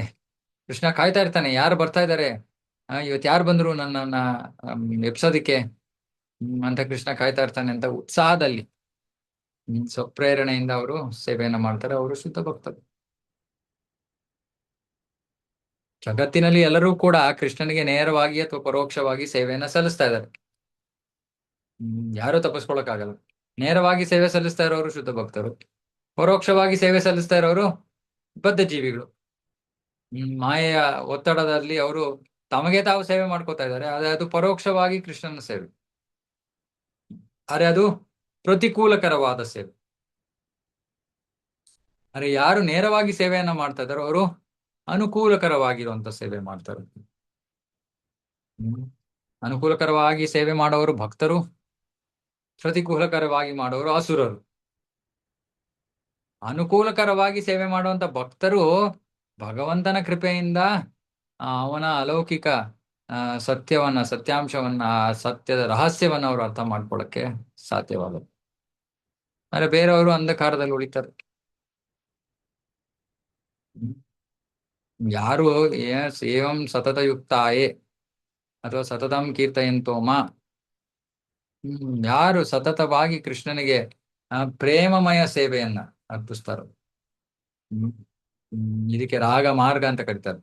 ಕೃಷ್ಣ ಕಾಯ್ತಾ ಇರ್ತಾನೆ, ಯಾರು ಬರ್ತಾ ಇದ್ದಾರೆ, ಇವತ್ತು ಯಾರು ಬಂದ್ರು ನನ್ನನ್ನ ಎಪ್ಸೋದಿಕ್ಕೆ, ಅಂತ ಕೃಷ್ಣ ಕಾಯ್ತಾ ಇರ್ತಾನೆ ಅಂತ ಉತ್ಸಾಹದಲ್ಲಿ, ಸ್ವಪ್ರೇರಣೆಯಿಂದ ಅವರು ಸೇವೆಯನ್ನ ಮಾಡ್ತಾರೆ, ಅವರು ಶುದ್ಧ ಭಕ್ತರು. ಜಗತ್ತಿನಲ್ಲಿ ಎಲ್ಲರೂ ಕೂಡ ಕೃಷ್ಣನಿಗೆ ನೇರವಾಗಿ ಅಥವಾ ಪರೋಕ್ಷವಾಗಿ ಸೇವೆಯನ್ನ ಸಲ್ಲಿಸ್ತಾ ಇದ್ದಾರೆ. ಯಾರು ತಪ್ಪಿಸ್ಕೊಳಕ್ಕಾಗಲ್ಲ. ನೇರವಾಗಿ ಸೇವೆ ಸಲ್ಲಿಸ್ತಾ ಇರೋರು ಶುದ್ಧ ಭಕ್ತರು, ಪರೋಕ್ಷವಾಗಿ ಸೇವೆ ಸಲ್ಲಿಸ್ತಾ ಇರೋರು ಬದ್ಧ ಜೀವಿಗಳು. ಮಾಯೆಯ ಒತ್ತಡದಲ್ಲಿ ಅವರು ತಮಗೆ ತಾವು ಸೇವೆ ಮಾಡ್ಕೋತಾ ಇದ್ದಾರೆ, ಆದ್ರೆ ಅದು ಪರೋಕ್ಷವಾಗಿ ಕೃಷ್ಣನ ಸೇವೆ, ಆದ್ರೆ ಅದು ಪ್ರತಿಕೂಲಕರವಾದ ಸೇವೆ. ಆದ್ರೆ ಯಾರು ನೇರವಾಗಿ ಸೇವೆಯನ್ನ ಮಾಡ್ತಾ ಇದಾರೋ ಅವರು ಅನುಕೂಲಕರವಾಗಿರುವಂತ ಸೇವೆ ಮಾಡ್ತಾರೆ. ಅನುಕೂಲಕರವಾಗಿ ಸೇವೆ ಮಾಡೋರು ಭಕ್ತರು, ಪ್ರತಿಕೂಲಕರವಾಗಿ ಮಾಡೋರು ಅಸುರರು. ಅನುಕೂಲಕರವಾಗಿ ಸೇವೆ ಮಾಡುವಂತ ಭಕ್ತರು ಭಗವಂತನ ಕೃಪೆಯಿಂದ ಅವನ ಅಲೌಕಿಕ ಸತ್ಯವನ್ನ, ಸತ್ಯಾಂಶವನ್ನ, ಸತ್ಯದ ರಹಸ್ಯವನ್ನ ಅವರು ಅರ್ಥ ಮಾಡ್ಕೊಳಕ್ಕೆ ಸಾಧ್ಯವಾಗುತ್ತೆ. ಆದ್ರೆ ಬೇರೆಯವರು ಅಂಧಕಾರದಲ್ಲಿ ಉಳಿತಾರೆ. ಯಾರು ಏವಂ ಸತತಯುಕ್ತಾಯೇ ಅಥವಾ ಸತತಂ ಕೀರ್ತಯಂತೋಮ, ಯಾರು ಸತತವಾಗಿ ಕೃಷ್ಣನಿಗೆ ಪ್ರೇಮಮಯ ಸೇವೆಯನ್ನ ಅರ್ಪಿಸ್ತಾರೋ, ಇದಕ್ಕೆ ರಾಗ ಮಾರ್ಗ ಅಂತ ಕರೀತಾರೆ,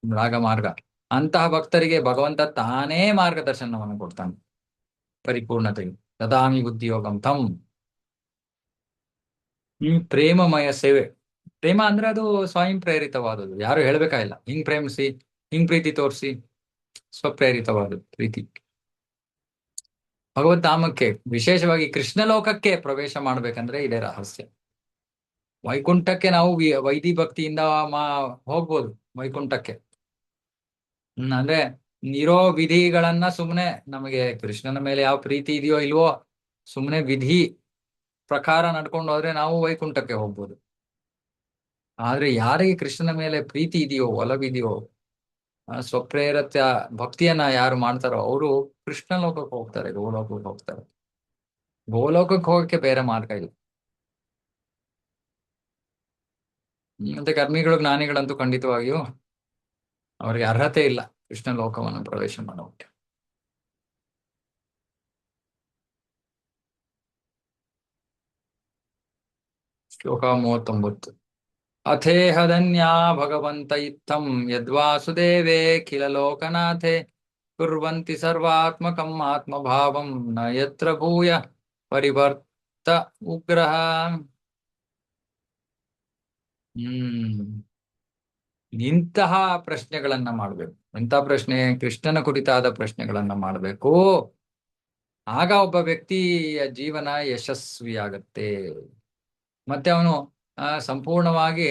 ರಾಗ ಮಾರ್ಗ, ಅಂತಹ ಭಕ್ತರಿಗೆ ಭಗವಂತ ತಾನೇ ಮಾರ್ಗದರ್ಶನವನ್ನು ಕೊಡ್ತಾನೆ ಪರಿಪೂರ್ಣತೆಗೆ. ದದಾಮಿ ಬುದ್ಧಿಯೋಗಂ ತಂ. ಪ್ರೇಮಮಯ ಸೇವೆ, ಪ್ರೇಮ ಅಂದ್ರೆ ಅದು ಸ್ವಯಂ ಪ್ರೇರಿತವಾದದ್ದು, ಯಾರು ಹೇಳ್ಬೇಕಾಗಿಲ್ಲ, ಹಿಂಗ್ ಪ್ರೇಮಿಸಿ, ಹಿಂಗ್ ಪ್ರೀತಿ ತೋರಿಸಿ, ಸ್ವಪ್ರೇರಿತವಾದ ಪ್ರೀತಿ. ಭಗವದ್ಧಾಮಕ್ಕೆ, ವಿಶೇಷವಾಗಿ ಕೃಷ್ಣ ಲೋಕಕ್ಕೆ ಪ್ರವೇಶ ಮಾಡ್ಬೇಕಂದ್ರೆ ಇದೇ ರಹಸ್ಯ. ವೈಕುಂಠಕ್ಕೆ ನಾವು ವೈದಿ ಭಕ್ತಿಯಿಂದ ಹೋಗ್ಬೋದು ವೈಕುಂಠಕ್ಕೆ. ಅಂದ್ರೆ ಇರೋ ವಿಧಿಗಳನ್ನ ಸುಮ್ನೆ, ನಮಗೆ ಕೃಷ್ಣನ ಮೇಲೆ ಯಾವ ಪ್ರೀತಿ ಇದೆಯೋ ಇಲ್ವೋ, ಸುಮ್ನೆ ವಿಧಿ ಪ್ರಕಾರ ನಡ್ಕೊಂಡು ಹೋದ್ರೆ ನಾವು ವೈಕುಂಠಕ್ಕೆ ಹೋಗ್ಬೋದು. ಆದ್ರೆ ಯಾರಿಗೆ ಕೃಷ್ಣನ ಮೇಲೆ ಪ್ರೀತಿ ಇದೆಯೋ, ಒಲವಿದೆಯೋ, ಸ್ವಪ್ರೇರತ ಭಕ್ತಿಯನ್ನ ಯಾರು ಮಾಡ್ತಾರೋ ಅವರು ಕೃಷ್ಣ ಲೋಕಕ್ಕೆ ಹೋಗ್ತಾರೆ, ಗೋಲೋಕಕ್ಕೆ ಹೋಗ್ತಾರೆ. ಗೋಲೋಕಕ್ಕೆ ಹೋಗಕ್ಕೆ ಬೇರೆ ಮಾರ್ಗ ಇಲ್ಲ. ಮತ್ತೆ ಕರ್ಮಿಗಳು, ಜ್ಞಾನಿಗಳಂತೂ ಖಂಡಿತವಾಗಿಯೂ ಅವರಿಗೆ ಅರ್ಹತೆ ಇಲ್ಲ ಕೃಷ್ಣ ಲೋಕವನ್ನು ಪ್ರವೇಶ ಮಾಡೋಕೆ. ಶ್ಲೋಕ 39. ಅಥೇಹಧನ್ಯಾ ಭಗವಂತ ಇತ್ತಂ ಯದ್ವಾಸುದೇವೇ ಖಿಲ ಲೋಕನಾಥೆ ಕುರ್ವಂತಿ ಸರ್ವಾತ್ಮಕಂ ಆತ್ಮಭಾವಂ ನ ಯತ್ರ ಭೂಯ ಪರಿವರ್ತ ಉಗ್ರಹ. ಇಂತಹ ಪ್ರಶ್ನೆಗಳನ್ನ ಮಾಡ್ಬೇಕು. ಇಂತಹ ಪ್ರಶ್ನೆ, ಕೃಷ್ಣನ ಕುರಿತಾದ ಪ್ರಶ್ನೆಗಳನ್ನ ಮಾಡ್ಬೇಕು. ಆಗ ಒಬ್ಬ ವ್ಯಕ್ತಿಯ ಜೀವನ ಯಶಸ್ವಿಯಾಗತ್ತೆ, ಮತ್ತೆ ಅವನು ಸಂಪೂರ್ಣವಾಗಿ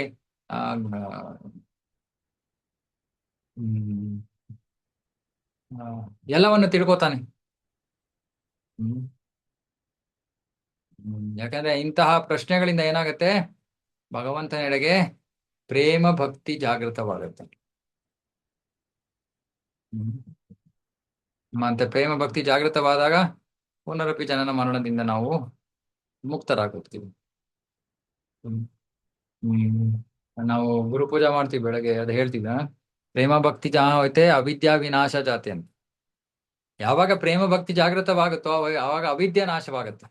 ಎಲ್ಲವನ್ನು ತಿಳ್ಕೊತಾನೆ. ಯಾಕಂದ್ರೆ ಇಂತಹ ಪ್ರಶ್ನೆಗಳಿಂದ ಏನಾಗತ್ತೆ, ಭಗವಂತನೆಡೆಗೆ ಪ್ರೇಮ ಭಕ್ತಿ ಜಾಗೃತವಾಗುತ್ತೆ. ಮತ್ತೆ ಪ್ರೇಮ ಭಕ್ತಿ ಜಾಗೃತವಾದಾಗ ಪುನರಪಿ ಜನನ ಮರಣದಿಂದ ನಾವು ಮುಕ್ತರಾಗುತ್ತೀವಿ. ನಾವು ಗುರು ಪೂಜಾ ಮಾಡ್ತೀವಿ ಬೆಳಗ್ಗೆ, ಅದು ಹೇಳ್ತಿದ್ದ, ಪ್ರೇಮ ಭಕ್ತಿ ಜहाँ ಹೋಯ್ತೆ ಅವಿದ್ಯಾ ವಿನಾಶ ಜಾತಿ ಅಂತ. ಯಾವಾಗ ಪ್ರೇಮ ಭಕ್ತಿ ಜಾಗೃತವಾಗುತ್ತೋ ಆವಾಗ ಅವಿದ್ಯೆ ನಾಶವಾಗುತ್ತೆ.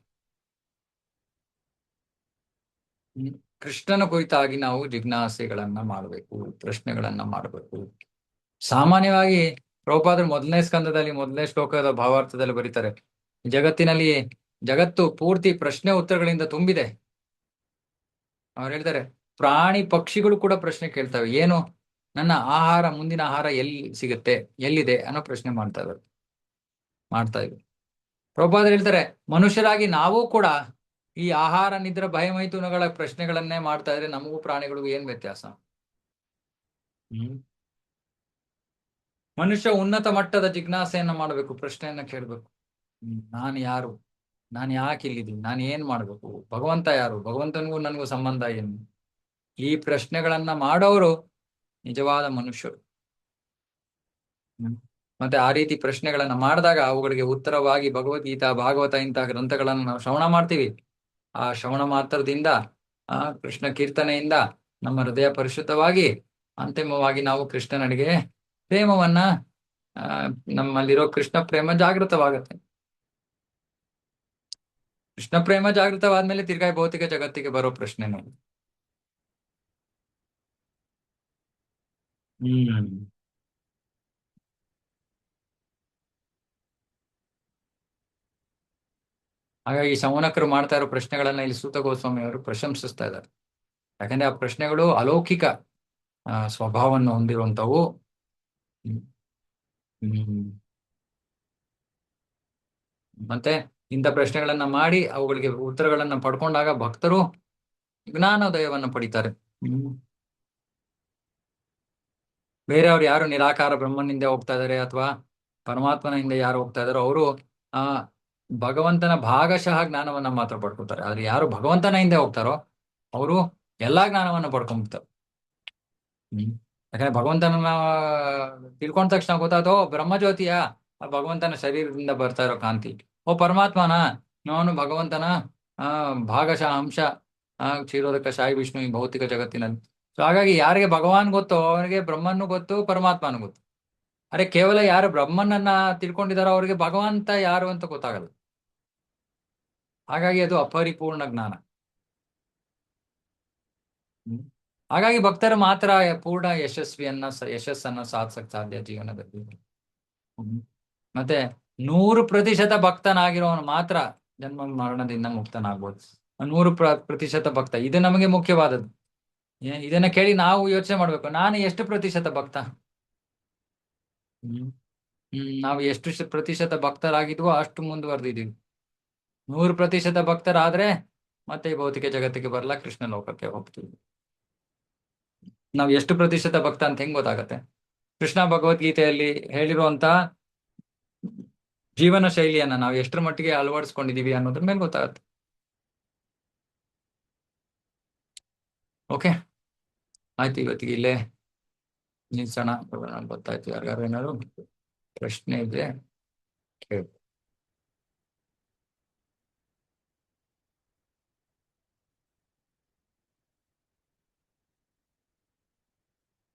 ಕೃಷ್ಣನ ಕುರಿತಾಗಿ ನಾವು ಜಿಜ್ಞಾಸೆಗಳನ್ನ ಮಾಡಬೇಕು, ಪ್ರಶ್ನೆಗಳನ್ನ ಮಾಡಬೇಕು. ಸಾಮಾನ್ಯವಾಗಿ ಪ್ರಭುಪಾದರು ಮೊದಲನೇ ಸ್ಕಂದದಲ್ಲಿ ಮೊದಲನೇ ಶ್ಲೋಕದ ಭಾವಾರ್ಥದಲ್ಲಿ ಬರೀತಾರೆ, ಜಗತ್ತಿನಲ್ಲಿ ಜಗತ್ತು ಪೂರ್ತಿ ಪ್ರಶ್ನೆ ಉತ್ತರಗಳಿಂದ ತುಂಬಿದೆ. ಅವ್ರು ಹೇಳ್ತಾರೆ ಪ್ರಾಣಿ ಪಕ್ಷಿಗಳು ಕೂಡ ಪ್ರಶ್ನೆ ಕೇಳ್ತವೆ, ಏನು ನನ್ನ ಆಹಾರ, ಮುಂದಿನ ಆಹಾರ ಎಲ್ಲಿ ಸಿಗುತ್ತೆ, ಎಲ್ಲಿದೆ ಅನ್ನೋ ಪ್ರಶ್ನೆ ಮಾಡ್ತಾ ಇದ್ರು. ಪ್ರಭುಪಾದರು ಹೇಳ್ತಾರೆ ಮನುಷ್ಯರಾಗಿ ನಾವು ಕೂಡ ಈ ಆಹಾರ, ನಿದ್ರೆ, ಭಯ, ಮೈಥುನಗಳ ಪ್ರಶ್ನೆಗಳನ್ನೇ ಮಾಡ್ತಾ ಇದ್ರೆ ನಮಗೂ ಪ್ರಾಣಿಗಳಿಗೂ ಏನ್ ವ್ಯತ್ಯಾಸ? ಮನುಷ್ಯ ಉನ್ನತ ಮಟ್ಟದ ಜಿಜ್ಞಾಸೆಯನ್ನ ಮಾಡಬೇಕು, ಪ್ರಶ್ನೆಯನ್ನ ಕೇಳ್ಬೇಕು. ನಾನು ಯಾರು, ನಾನು ಯಾಕೆ ಇಲ್ಲಿದ್ದೀನಿ, ನಾನು ಏನ್ ಮಾಡ್ಬೇಕು, ಭಗವಂತ ಯಾರು, ಭಗವಂತನಿಗೂ ನನಗೂ ಸಂಬಂಧ ಏನು? ಈ ಪ್ರಶ್ನೆಗಳನ್ನ ಮಾಡೋರು ನಿಜವಾದ ಮನುಷ್ಯರು. ಮತ್ತೆ ಆ ರೀತಿ ಪ್ರಶ್ನೆಗಳನ್ನ ಮಾಡಿದಾಗ ಅವುಗಳಿಗೆ ಉತ್ತರವಾಗಿ ಭಗವದ್ಗೀತಾ, ಭಾಗವತ ಇಂತಹ ಗ್ರಂಥಗಳನ್ನ ನಾವು ಶ್ರವಣ ಮಾಡ್ತೀವಿ. ಆ ಶ್ರವಣ ಮಾತ್ರದಿಂದ, ಆ ಕೃಷ್ಣ ಕೀರ್ತನೆಯಿಂದ ನಮ್ಮ ಹೃದಯ ಪರಿಶುದ್ಧವಾಗಿ ಅಂತಿಮವಾಗಿ ನಾವು ಕೃಷ್ಣನಡಿಗೆ ಪ್ರೇಮವನ್ನ, ನಮ್ಮಲ್ಲಿರೋ ಕೃಷ್ಣ ಪ್ರೇಮ ಜಾಗೃತವಾಗತ್ತೆ. ಕೃಷ್ಣ ಪ್ರೇಮ ಜಾಗೃತವಾದ್ಮೇಲೆ ತಿರ್ಗಾ ಭೌತಿಕ ಜಗತ್ತಿಗೆ ಬರೋ ಪ್ರಶ್ನೆ ನೋಡಿ. ಹಾಗಾಗಿ ಶೌನಕರು ಮಾಡ್ತಾ ಇರೋ ಪ್ರಶ್ನೆಗಳನ್ನ ಇಲ್ಲಿ ಸೂತ ಗೋಸ್ವಾಮಿ ಅವರು ಪ್ರಶಂಸಿಸ್ತಾ ಇದ್ದಾರೆ. ಯಾಕಂದ್ರೆ ಆ ಪ್ರಶ್ನೆಗಳು ಅಲೌಕಿಕ ಸ್ವಭಾವವನ್ನು ಹೊಂದಿರುವಂತವು. ಮತ್ತೆ ಇಂಥ ಪ್ರಶ್ನೆಗಳನ್ನ ಮಾಡಿ ಅವುಗಳಿಗೆ ಉತ್ತರಗಳನ್ನ ಪಡ್ಕೊಂಡಾಗ ಭಕ್ತರು ಜ್ಞಾನೋದಯವನ್ನ ಪಡಿತಾರೆ. ಬೇರೆಯವ್ರು ಯಾರು ನಿರಾಕಾರ ಬ್ರಹ್ಮನಿಂದ ಹೋಗ್ತಾ ಇದಾರೆ ಅಥವಾ ಪರಮಾತ್ಮನ ಹಿಂದೆ ಯಾರು ಹೋಗ್ತಾ ಇದಾರೋ ಅವರು ಆ ಭಗವಂತನ ಭಾಗಶಃ ಜ್ಞಾನವನ್ನ ಮಾತ್ರ ಪಡ್ಕೊತಾರೆ. ಆದ್ರೆ ಯಾರು ಭಗವಂತನ ಹಿಂದೆ ಹೋಗ್ತಾರೋ ಅವರು ಎಲ್ಲಾ ಜ್ಞಾನವನ್ನ ಪಡ್ಕೊಂಡ್ಬಿಡ್ತಾರೆ. ಯಾಕಂದ್ರೆ ಭಗವಂತನ ತಿಳ್ಕೊಂಡ ತಕ್ಷಣ ಗೊತ್ತಾಯ್ತು, ಬ್ರಹ್ಮಜ್ಯೋತಿಯ ಭಗವಂತನ ಶರೀರದಿಂದ ಬರ್ತಾ ಇರೋ ಕಾಂತಿ, ಓ ಪರಮಾತ್ಮನ ನಾನು ಭಗವಂತನ ಭಾಗಶಃ ಅಂಶ, ಕ್ಷೀರೋದಕ ಶಾಯಿ ವಿಷ್ಣು ಈ ಭೌತಿಕ ಜಗತ್ತಿನಲ್ಲಿ. ಸೊ ಹಾಗಾಗಿ ಯಾರಿಗೆ ಭಗವಾನ್ ಗೊತ್ತೋ ಅವರಿಗೆ ಬ್ರಹ್ಮನು ಗೊತ್ತು, ಪರಮಾತ್ಮನು ಗೊತ್ತು. ಅರೆ ಕೇವಲ ಯಾರು ಬ್ರಹ್ಮನನ್ನ ತಿಳ್ಕೊಂಡಿದಾರೋ ಅವ್ರಿಗೆ ಭಗವಂತ ಯಾರು ಅಂತ ಗೊತ್ತಾಗಲ್ಲ. ಹಾಗಾಗಿ ಅದು ಅಪರಿಪೂರ್ಣ ಜ್ಞಾನ. ಹಾಗಾಗಿ ಭಕ್ತರು ಮಾತ್ರ ಪೂರ್ಣ ಯಶಸ್ಸನ್ನ ಸಾಧಿಸಕ್ ಸಾಧ್ಯ ಜೀವನದಲ್ಲಿ. ಮತ್ತೆ 100% ಭಕ್ತನಾಗಿರೋನು ಮಾತ್ರ ಜನ್ಮ ಮರಣದಿಂದ ಮುಕ್ತನಾಗ್ಬೋದು. 100% ಭಕ್ತ, ಇದು ನಮಗೆ ಮುಖ್ಯವಾದದ್ದು. ಇದನ್ನ ಕೇಳಿ ನಾವು ಯೋಚನೆ ಮಾಡ್ಬೇಕು, ನಾನು ಎಷ್ಟು ಪ್ರತಿಶತ ಭಕ್ತ? ನಾವು ಎಷ್ಟು ಪ್ರತಿಶತ ಭಕ್ತರಾಗಿದ್ವೋ ಅಷ್ಟು ಮುಂದುವರೆದಿದ್ದೀವಿ. 100% ಭಕ್ತರಾದ್ರೆ ಮತ್ತೆ ಈ ಭೌತಿಕ ಜಗತ್ತಿಗೆ ಬರಲ್ಲ, ಕೃಷ್ಣ ಲೋಕಕ್ಕೆ ಹೋಗ್ತೀವಿ. ನಾವು ಎಷ್ಟು ಪ್ರತಿಶತ ಭಕ್ತ ಅಂತ ಹೆಂಗ್ ಗೊತ್ತಾಗತ್ತೆ? ಕೃಷ್ಣ ಭಗವದ್ಗೀತೆಯಲ್ಲಿ ಹೇಳಿರುವಂತ ಜೀವನ ಶೈಲಿಯನ್ನ ನಾವು ಎಷ್ಟರ ಮಟ್ಟಿಗೆ ಅಳವಡಿಸ್ಕೊಂಡಿದೀವಿ ಅನ್ನೋದ್ರ ಮೇಲೆ ಗೊತ್ತಾಗತ್ತೆ. ಓಕೆ, ಆಯ್ತು, ಇವತ್ತಿಗೆ ಇಲ್ಲೇ ನಿಲ್ಸೋಣ. ಗೊತ್ತಾಯ್ತು. ಯಾರ್ಯಾರು ಏನಾದ್ರು ಪ್ರಶ್ನೆ ಇದ್ರೆ ಕೇಳಿ.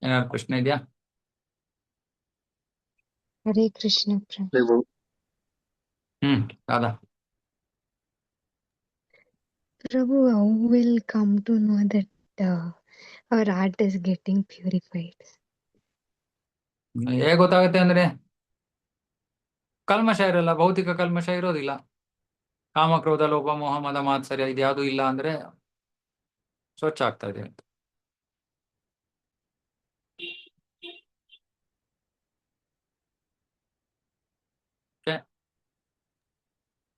ಏನಾದ್ರು ಪ್ರಶ್ನೆ ಇದೆಯಾ? ಹರೇ ಕೃಷ್ಣ ಪ್ರಭು. Radha Prabhu, how will come to know that our heart is getting purified? ಹೇಗೆ ಗೊತ್ತಾಗುತ್ತೆ ಅಂದ್ರೆ ಕಲ್ಮಶ ಇರಲ್ಲ, ಭೌತಿಕ ಕಲ್ಮಶ ಇರೋದಿಲ್ಲ. ಕಾಮ, ಕ್ರೋಧ, ಲೋಭ, ಮೋಹ, ಮದ, ಮಾತ್ಸರ್ಯ ಇದ್ಯಾವುದು ಇಲ್ಲ ಅಂದ್ರೆ ಸ್ವಚ್ಛ ಆಗ್ತಾ ಇದೆ ಅಂತ.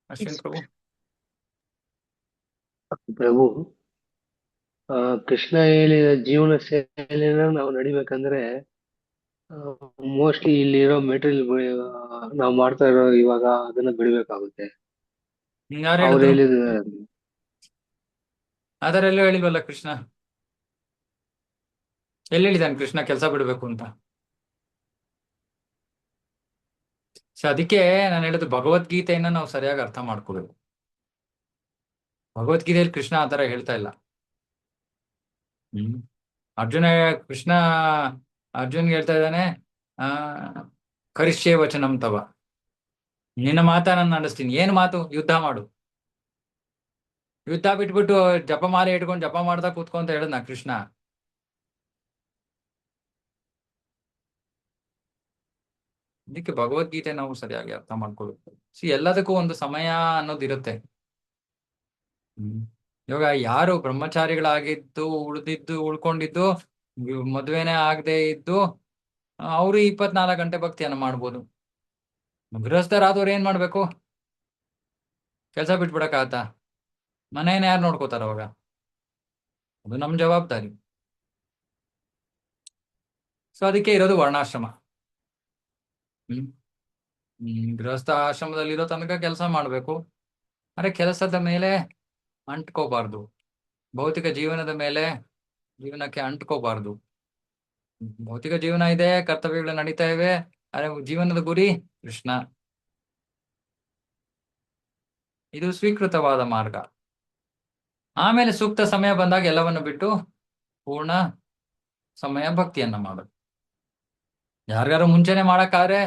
ಅಶ್ವಿನ್ ಪ್ರಭು. ಪ್ರಭು, ಕೃಷ್ಣ ಹೇಳಿದ ಜೀವನ ಶೈಲಿನ ನಾವು ನಡಿಬೇಕಂದ್ರೆ ಮೋಸ್ಟ್ಲಿ ಇಲ್ಲಿರೋ ಮೆಟೀರಿಯಲ್ ನಾವು ಮಾಡ್ತಾ ಇರೋ ಇವಾಗ ಅದನ್ನ ಬಿಡ್ಬೇಕಾಗುತ್ತೆ. ಅವ್ರು ಹೇಳಿದ ಅದರೆಲ್ಲೂ ಹೇಳಿಲ್ವಲ್ಲ ಕೃಷ್ಣ. ಎಲ್ಲಿ ಹೇಳಿದಾನೆ ಕೃಷ್ಣ ಕೆಲಸ ಬಿಡ್ಬೇಕು ಅಂತ? ಸೊ ಅದಕ್ಕೆ ನಾನು ಹೇಳಿದ್ದು ಭಗವದ್ಗೀತೆಯನ್ನ ನಾವು ಸರಿಯಾಗಿ ಅರ್ಥ ಮಾಡ್ಕೋಬೇಕು. ಭಗವದ್ಗೀತೆಯಲ್ಲಿ ಕೃಷ್ಣ ಆತರ ಹೇಳ್ತಾ ಇಲ್ಲ. ಕೃಷ್ಣ ಅರ್ಜುನ್ಗೆ ಹೇಳ್ತಾ ಇದ್ದಾನೆ, ಕರಿಷ್ಯೇ ವಚನಂ ತವ, ನಿನ್ನ ಮಾತ ನಾನು ನಡೆಸ್ತೀನಿ. ಏನು ಮಾತು? ಯುದ್ಧ ಮಾಡು. ಯುದ್ಧ ಬಿಟ್ಬಿಟ್ಟು ಜಪಮಾಲೆ ಇಟ್ಕೊಂಡು ಜಪ ಮಾಡ್ತಾ ಕೂತ್ಕೊಂತ ಹೇಳದ್ನ ಕೃಷ್ಣ? ಅದಕ್ಕೆ ಭಗವದ್ಗೀತೆ ನಾವು ಸರಿಯಾಗಿ ಅರ್ಥ ಮಾಡ್ಕೊಳ್ಬೇಕು. ಎಲ್ಲದಕ್ಕೂ ಒಂದು ಸಮಯ ಅನ್ನೋದಿರುತ್ತೆ. ಇವಾಗ ಯಾರು ಬ್ರಹ್ಮಚಾರಿಗಳಾಗಿದ್ದು ಉಳ್ಕೊಂಡಿದ್ದು ಮದ್ವೆನೇ ಆಗದೆ ಇದ್ದು ಅವರು 24 ಗಂಟೆ ಭಕ್ತಿಯನ್ನ ಮಾಡ್ಬೋದು. ಗೃಹಸ್ಥರಾದವ್ರು ಏನ್ ಮಾಡ್ಬೇಕು? ಕೆಲಸ ಬಿಟ್ಬಿಡಕ್ಕಾಗತ್ತ? ಮನೇನ ಯಾರು ನೋಡ್ಕೋತಾರ ಅವಾಗ? ಅದು ನಮ್ ಜವಾಬ್ದಾರಿ. ಅದಕ್ಕೆ ಇರೋದು ವರ್ಣಾಶ್ರಮ. ಗೃಹಸ್ಥ ಆಶ್ರಮದಲ್ಲಿ ಇರೋ ತನಕ ಕೆಲಸ ಮಾಡ್ಬೇಕು. ಅರೆ ಕೆಲಸದ ಮೇಲೆ ಅಂಟ್ಕೋಬಾರ್ದು. ಭೌತಿಕ ಜೀವನಕ್ಕೆ ಅಂಟ್ಕೋಬಾರ್ದು. ಭೌತಿಕ ಜೀವನ ಇದೆ, ಕರ್ತವ್ಯಗಳು ನಡೀತಾ ಇವೆ. ಅರೆ ಜೀವನದ ಗುರಿ ಕೃಷ್ಣ. ಇದು ಸ್ವೀಕೃತವಾದ ಮಾರ್ಗ. ಆಮೇಲೆ ಸೂಕ್ತ ಸಮಯ ಬಂದಾಗ ಎಲ್ಲವನ್ನು ಬಿಟ್ಟು ಪೂರ್ಣ ಸಮಯ ಭಕ್ತಿಯನ್ನ ಮಾಡೋದು. ಯಾರ್ಯಾರು ಮುಂಚೆನೆ ಮಾಡಕ್ಕಾದ್ರೆ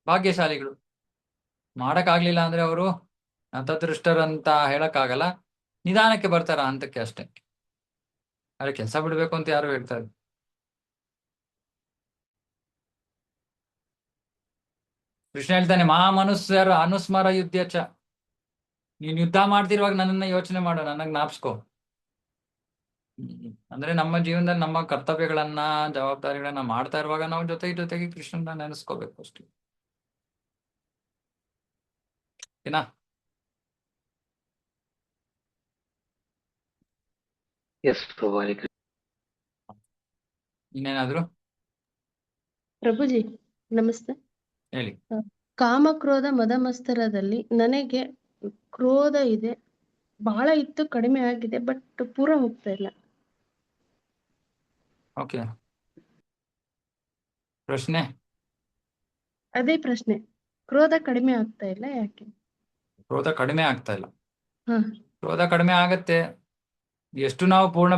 ಭಾಗ್ಯಶಾಲಿಗಳು. ಮಾಡಕ್ಕಾಗ್ಲಿಲ್ಲ ಅಂದ್ರೆ ಅವರು ಅಂತದೃಷ್ಟರಂತ ಹೇಳಕ್ಕಾಗಲ್ಲ. ನಿಧಾನಕ್ಕೆ ಬರ್ತಾರ ಹಂತಕ್ಕೆ ಅಷ್ಟೇ. ಅರೆ ಕೆಲಸ ಬಿಡ್ಬೇಕು ಅಂತ ಯಾರು ಹೇಳ್ತಾರೆ? ಕೃಷ್ಣ ಹೇಳ್ತಾನೆ, ಮಹಾಮನುಷ್ಯರ ಅನುಸ್ಮರ ಯುದ್ಧಚ. ನೀನ್ ಯುದ್ಧ ಮಾಡ್ತಿರುವಾಗ ನನ್ನನ್ನ ಯೋಚನೆ ಮಾಡು, ನನಗ್ ಜ್ಞಾಪಿಸ್ಕೊ. ಅಂದ್ರೆ ನಮ್ಮ ಜೀವನದಲ್ಲಿ ನಮ್ಮ ಕರ್ತವ್ಯಗಳನ್ನ ಜವಾಬ್ದಾರಿಗಳನ್ನ ಮಾಡ್ತಾ ಇರುವಾಗ ನಾವು ಜೊತೆಗೆ ಕೃಷ್ಣನ ನೆನೆಸ್ಕೋಬೇಕು ಅಷ್ಟೇ. ಏನಾ? ಇನ್ನೇನಾದ್ರು ಪ್ರಭುಜಿ ನಮಸ್ತೆ. ಹೇಳಿ. ಕಾಮ ಕ್ರೋಧ ಮದಮಸ್ತರದಲ್ಲಿ ನನಗೆ ಕ್ರೋಧ ಇದೆ, ಬಹಳ ಇತ್ತು, ಕಡಿಮೆ ಆಗಿದೆ, ಬಟ್ ಪೂರ ಹೋಗ್ತಾ ಇಲ್ಲ. ಓಕೆ, ಪ್ರಶ್ನೆ ಅದೇ ಪ್ರಶ್ನೆ, ಕ್ರೋಧ ಕಡಿಮೆ ಆಗ್ತಾ ಇಲ್ಲ, ಯಾಕೆ? ಕ್ರೋಧ ಕಡಿಮೆ ಆಗ್ತಾ ಇಲ್ಲ. ಹ ಕ್ರೋಧ ಕಡಿಮೆ ಆಗತ್ತೆ ಎಷ್ಟು ನಾವು ಪೂರ್ಣ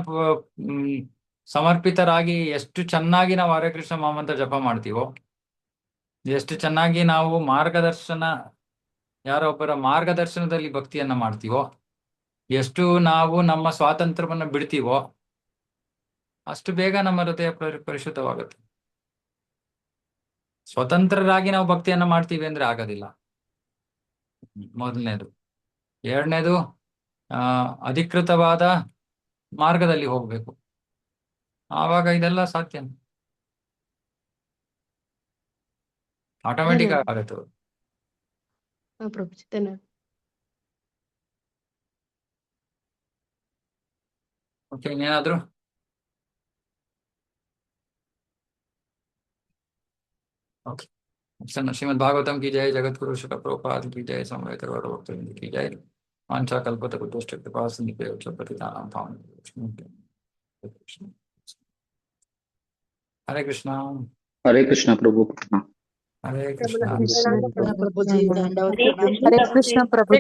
ಸಮರ್ಪಿತರಾಗಿ, ಎಷ್ಟು ಚೆನ್ನಾಗಿ ನಾವು ಹರೇ ಕೃಷ್ಣ ಮಹಾಮಂತ್ರ ಜಪ ಮಾಡ್ತೀವೋ, ಎಷ್ಟು ಚೆನ್ನಾಗಿ ನಾವು ಯಾರೊಬ್ಬರ ಮಾರ್ಗದರ್ಶನದಲ್ಲಿ ಭಕ್ತಿಯನ್ನ ಮಾಡ್ತೀವೋ, ಎಷ್ಟು ನಾವು ನಮ್ಮ ಸ್ವಾತಂತ್ರ್ಯವನ್ನ ಬಿಡ್ತೀವೋ, ಅಷ್ಟು ಬೇಗ ನಮ್ಮ ಹೃದಯ ಪರಿಶುದ್ಧವಾಗುತ್ತೆ. ಸ್ವತಂತ್ರರಾಗಿ ನಾವು ಭಕ್ತಿಯನ್ನ ಮಾಡ್ತೀವಿ ಅಂದ್ರೆ ಆಗೋದಿಲ್ಲ, ಮೊದಲನೇದು. ಎರಡನೇದು, ಅಧಿಕೃತವಾದ ಮಾರ್ಗದಲ್ಲಿ ಹೋಗ್ಬೇಕು, ಆವಾಗ ಇದೆಲ್ಲ ಸಾಧ್ಯ. ಆಟೋಮೆಟಿಕ್ ಆಗುತ್ತೆ. ಪ್ರಭುಜಿ ಧನ್ಯವಾದ. ಓಕೆ, ಇನ್ನೇನಾದ್ರು? ओके, श्रीमद् भागवतम की जय, जगत गुरु श्रील प्रभुपाद की जय, समवेत गौरभक्तवृंद की जय, वांछा कल्पतरुभ्यश्च कृपा सिन्धुभ्यो च पतितानां पावनेभ्यो। हरे कृष्णा। हरे कृष्णा प्रभु। हरे कृष्णा कृष्ण प्रभुजी, हरे कृष्ण प्रभु।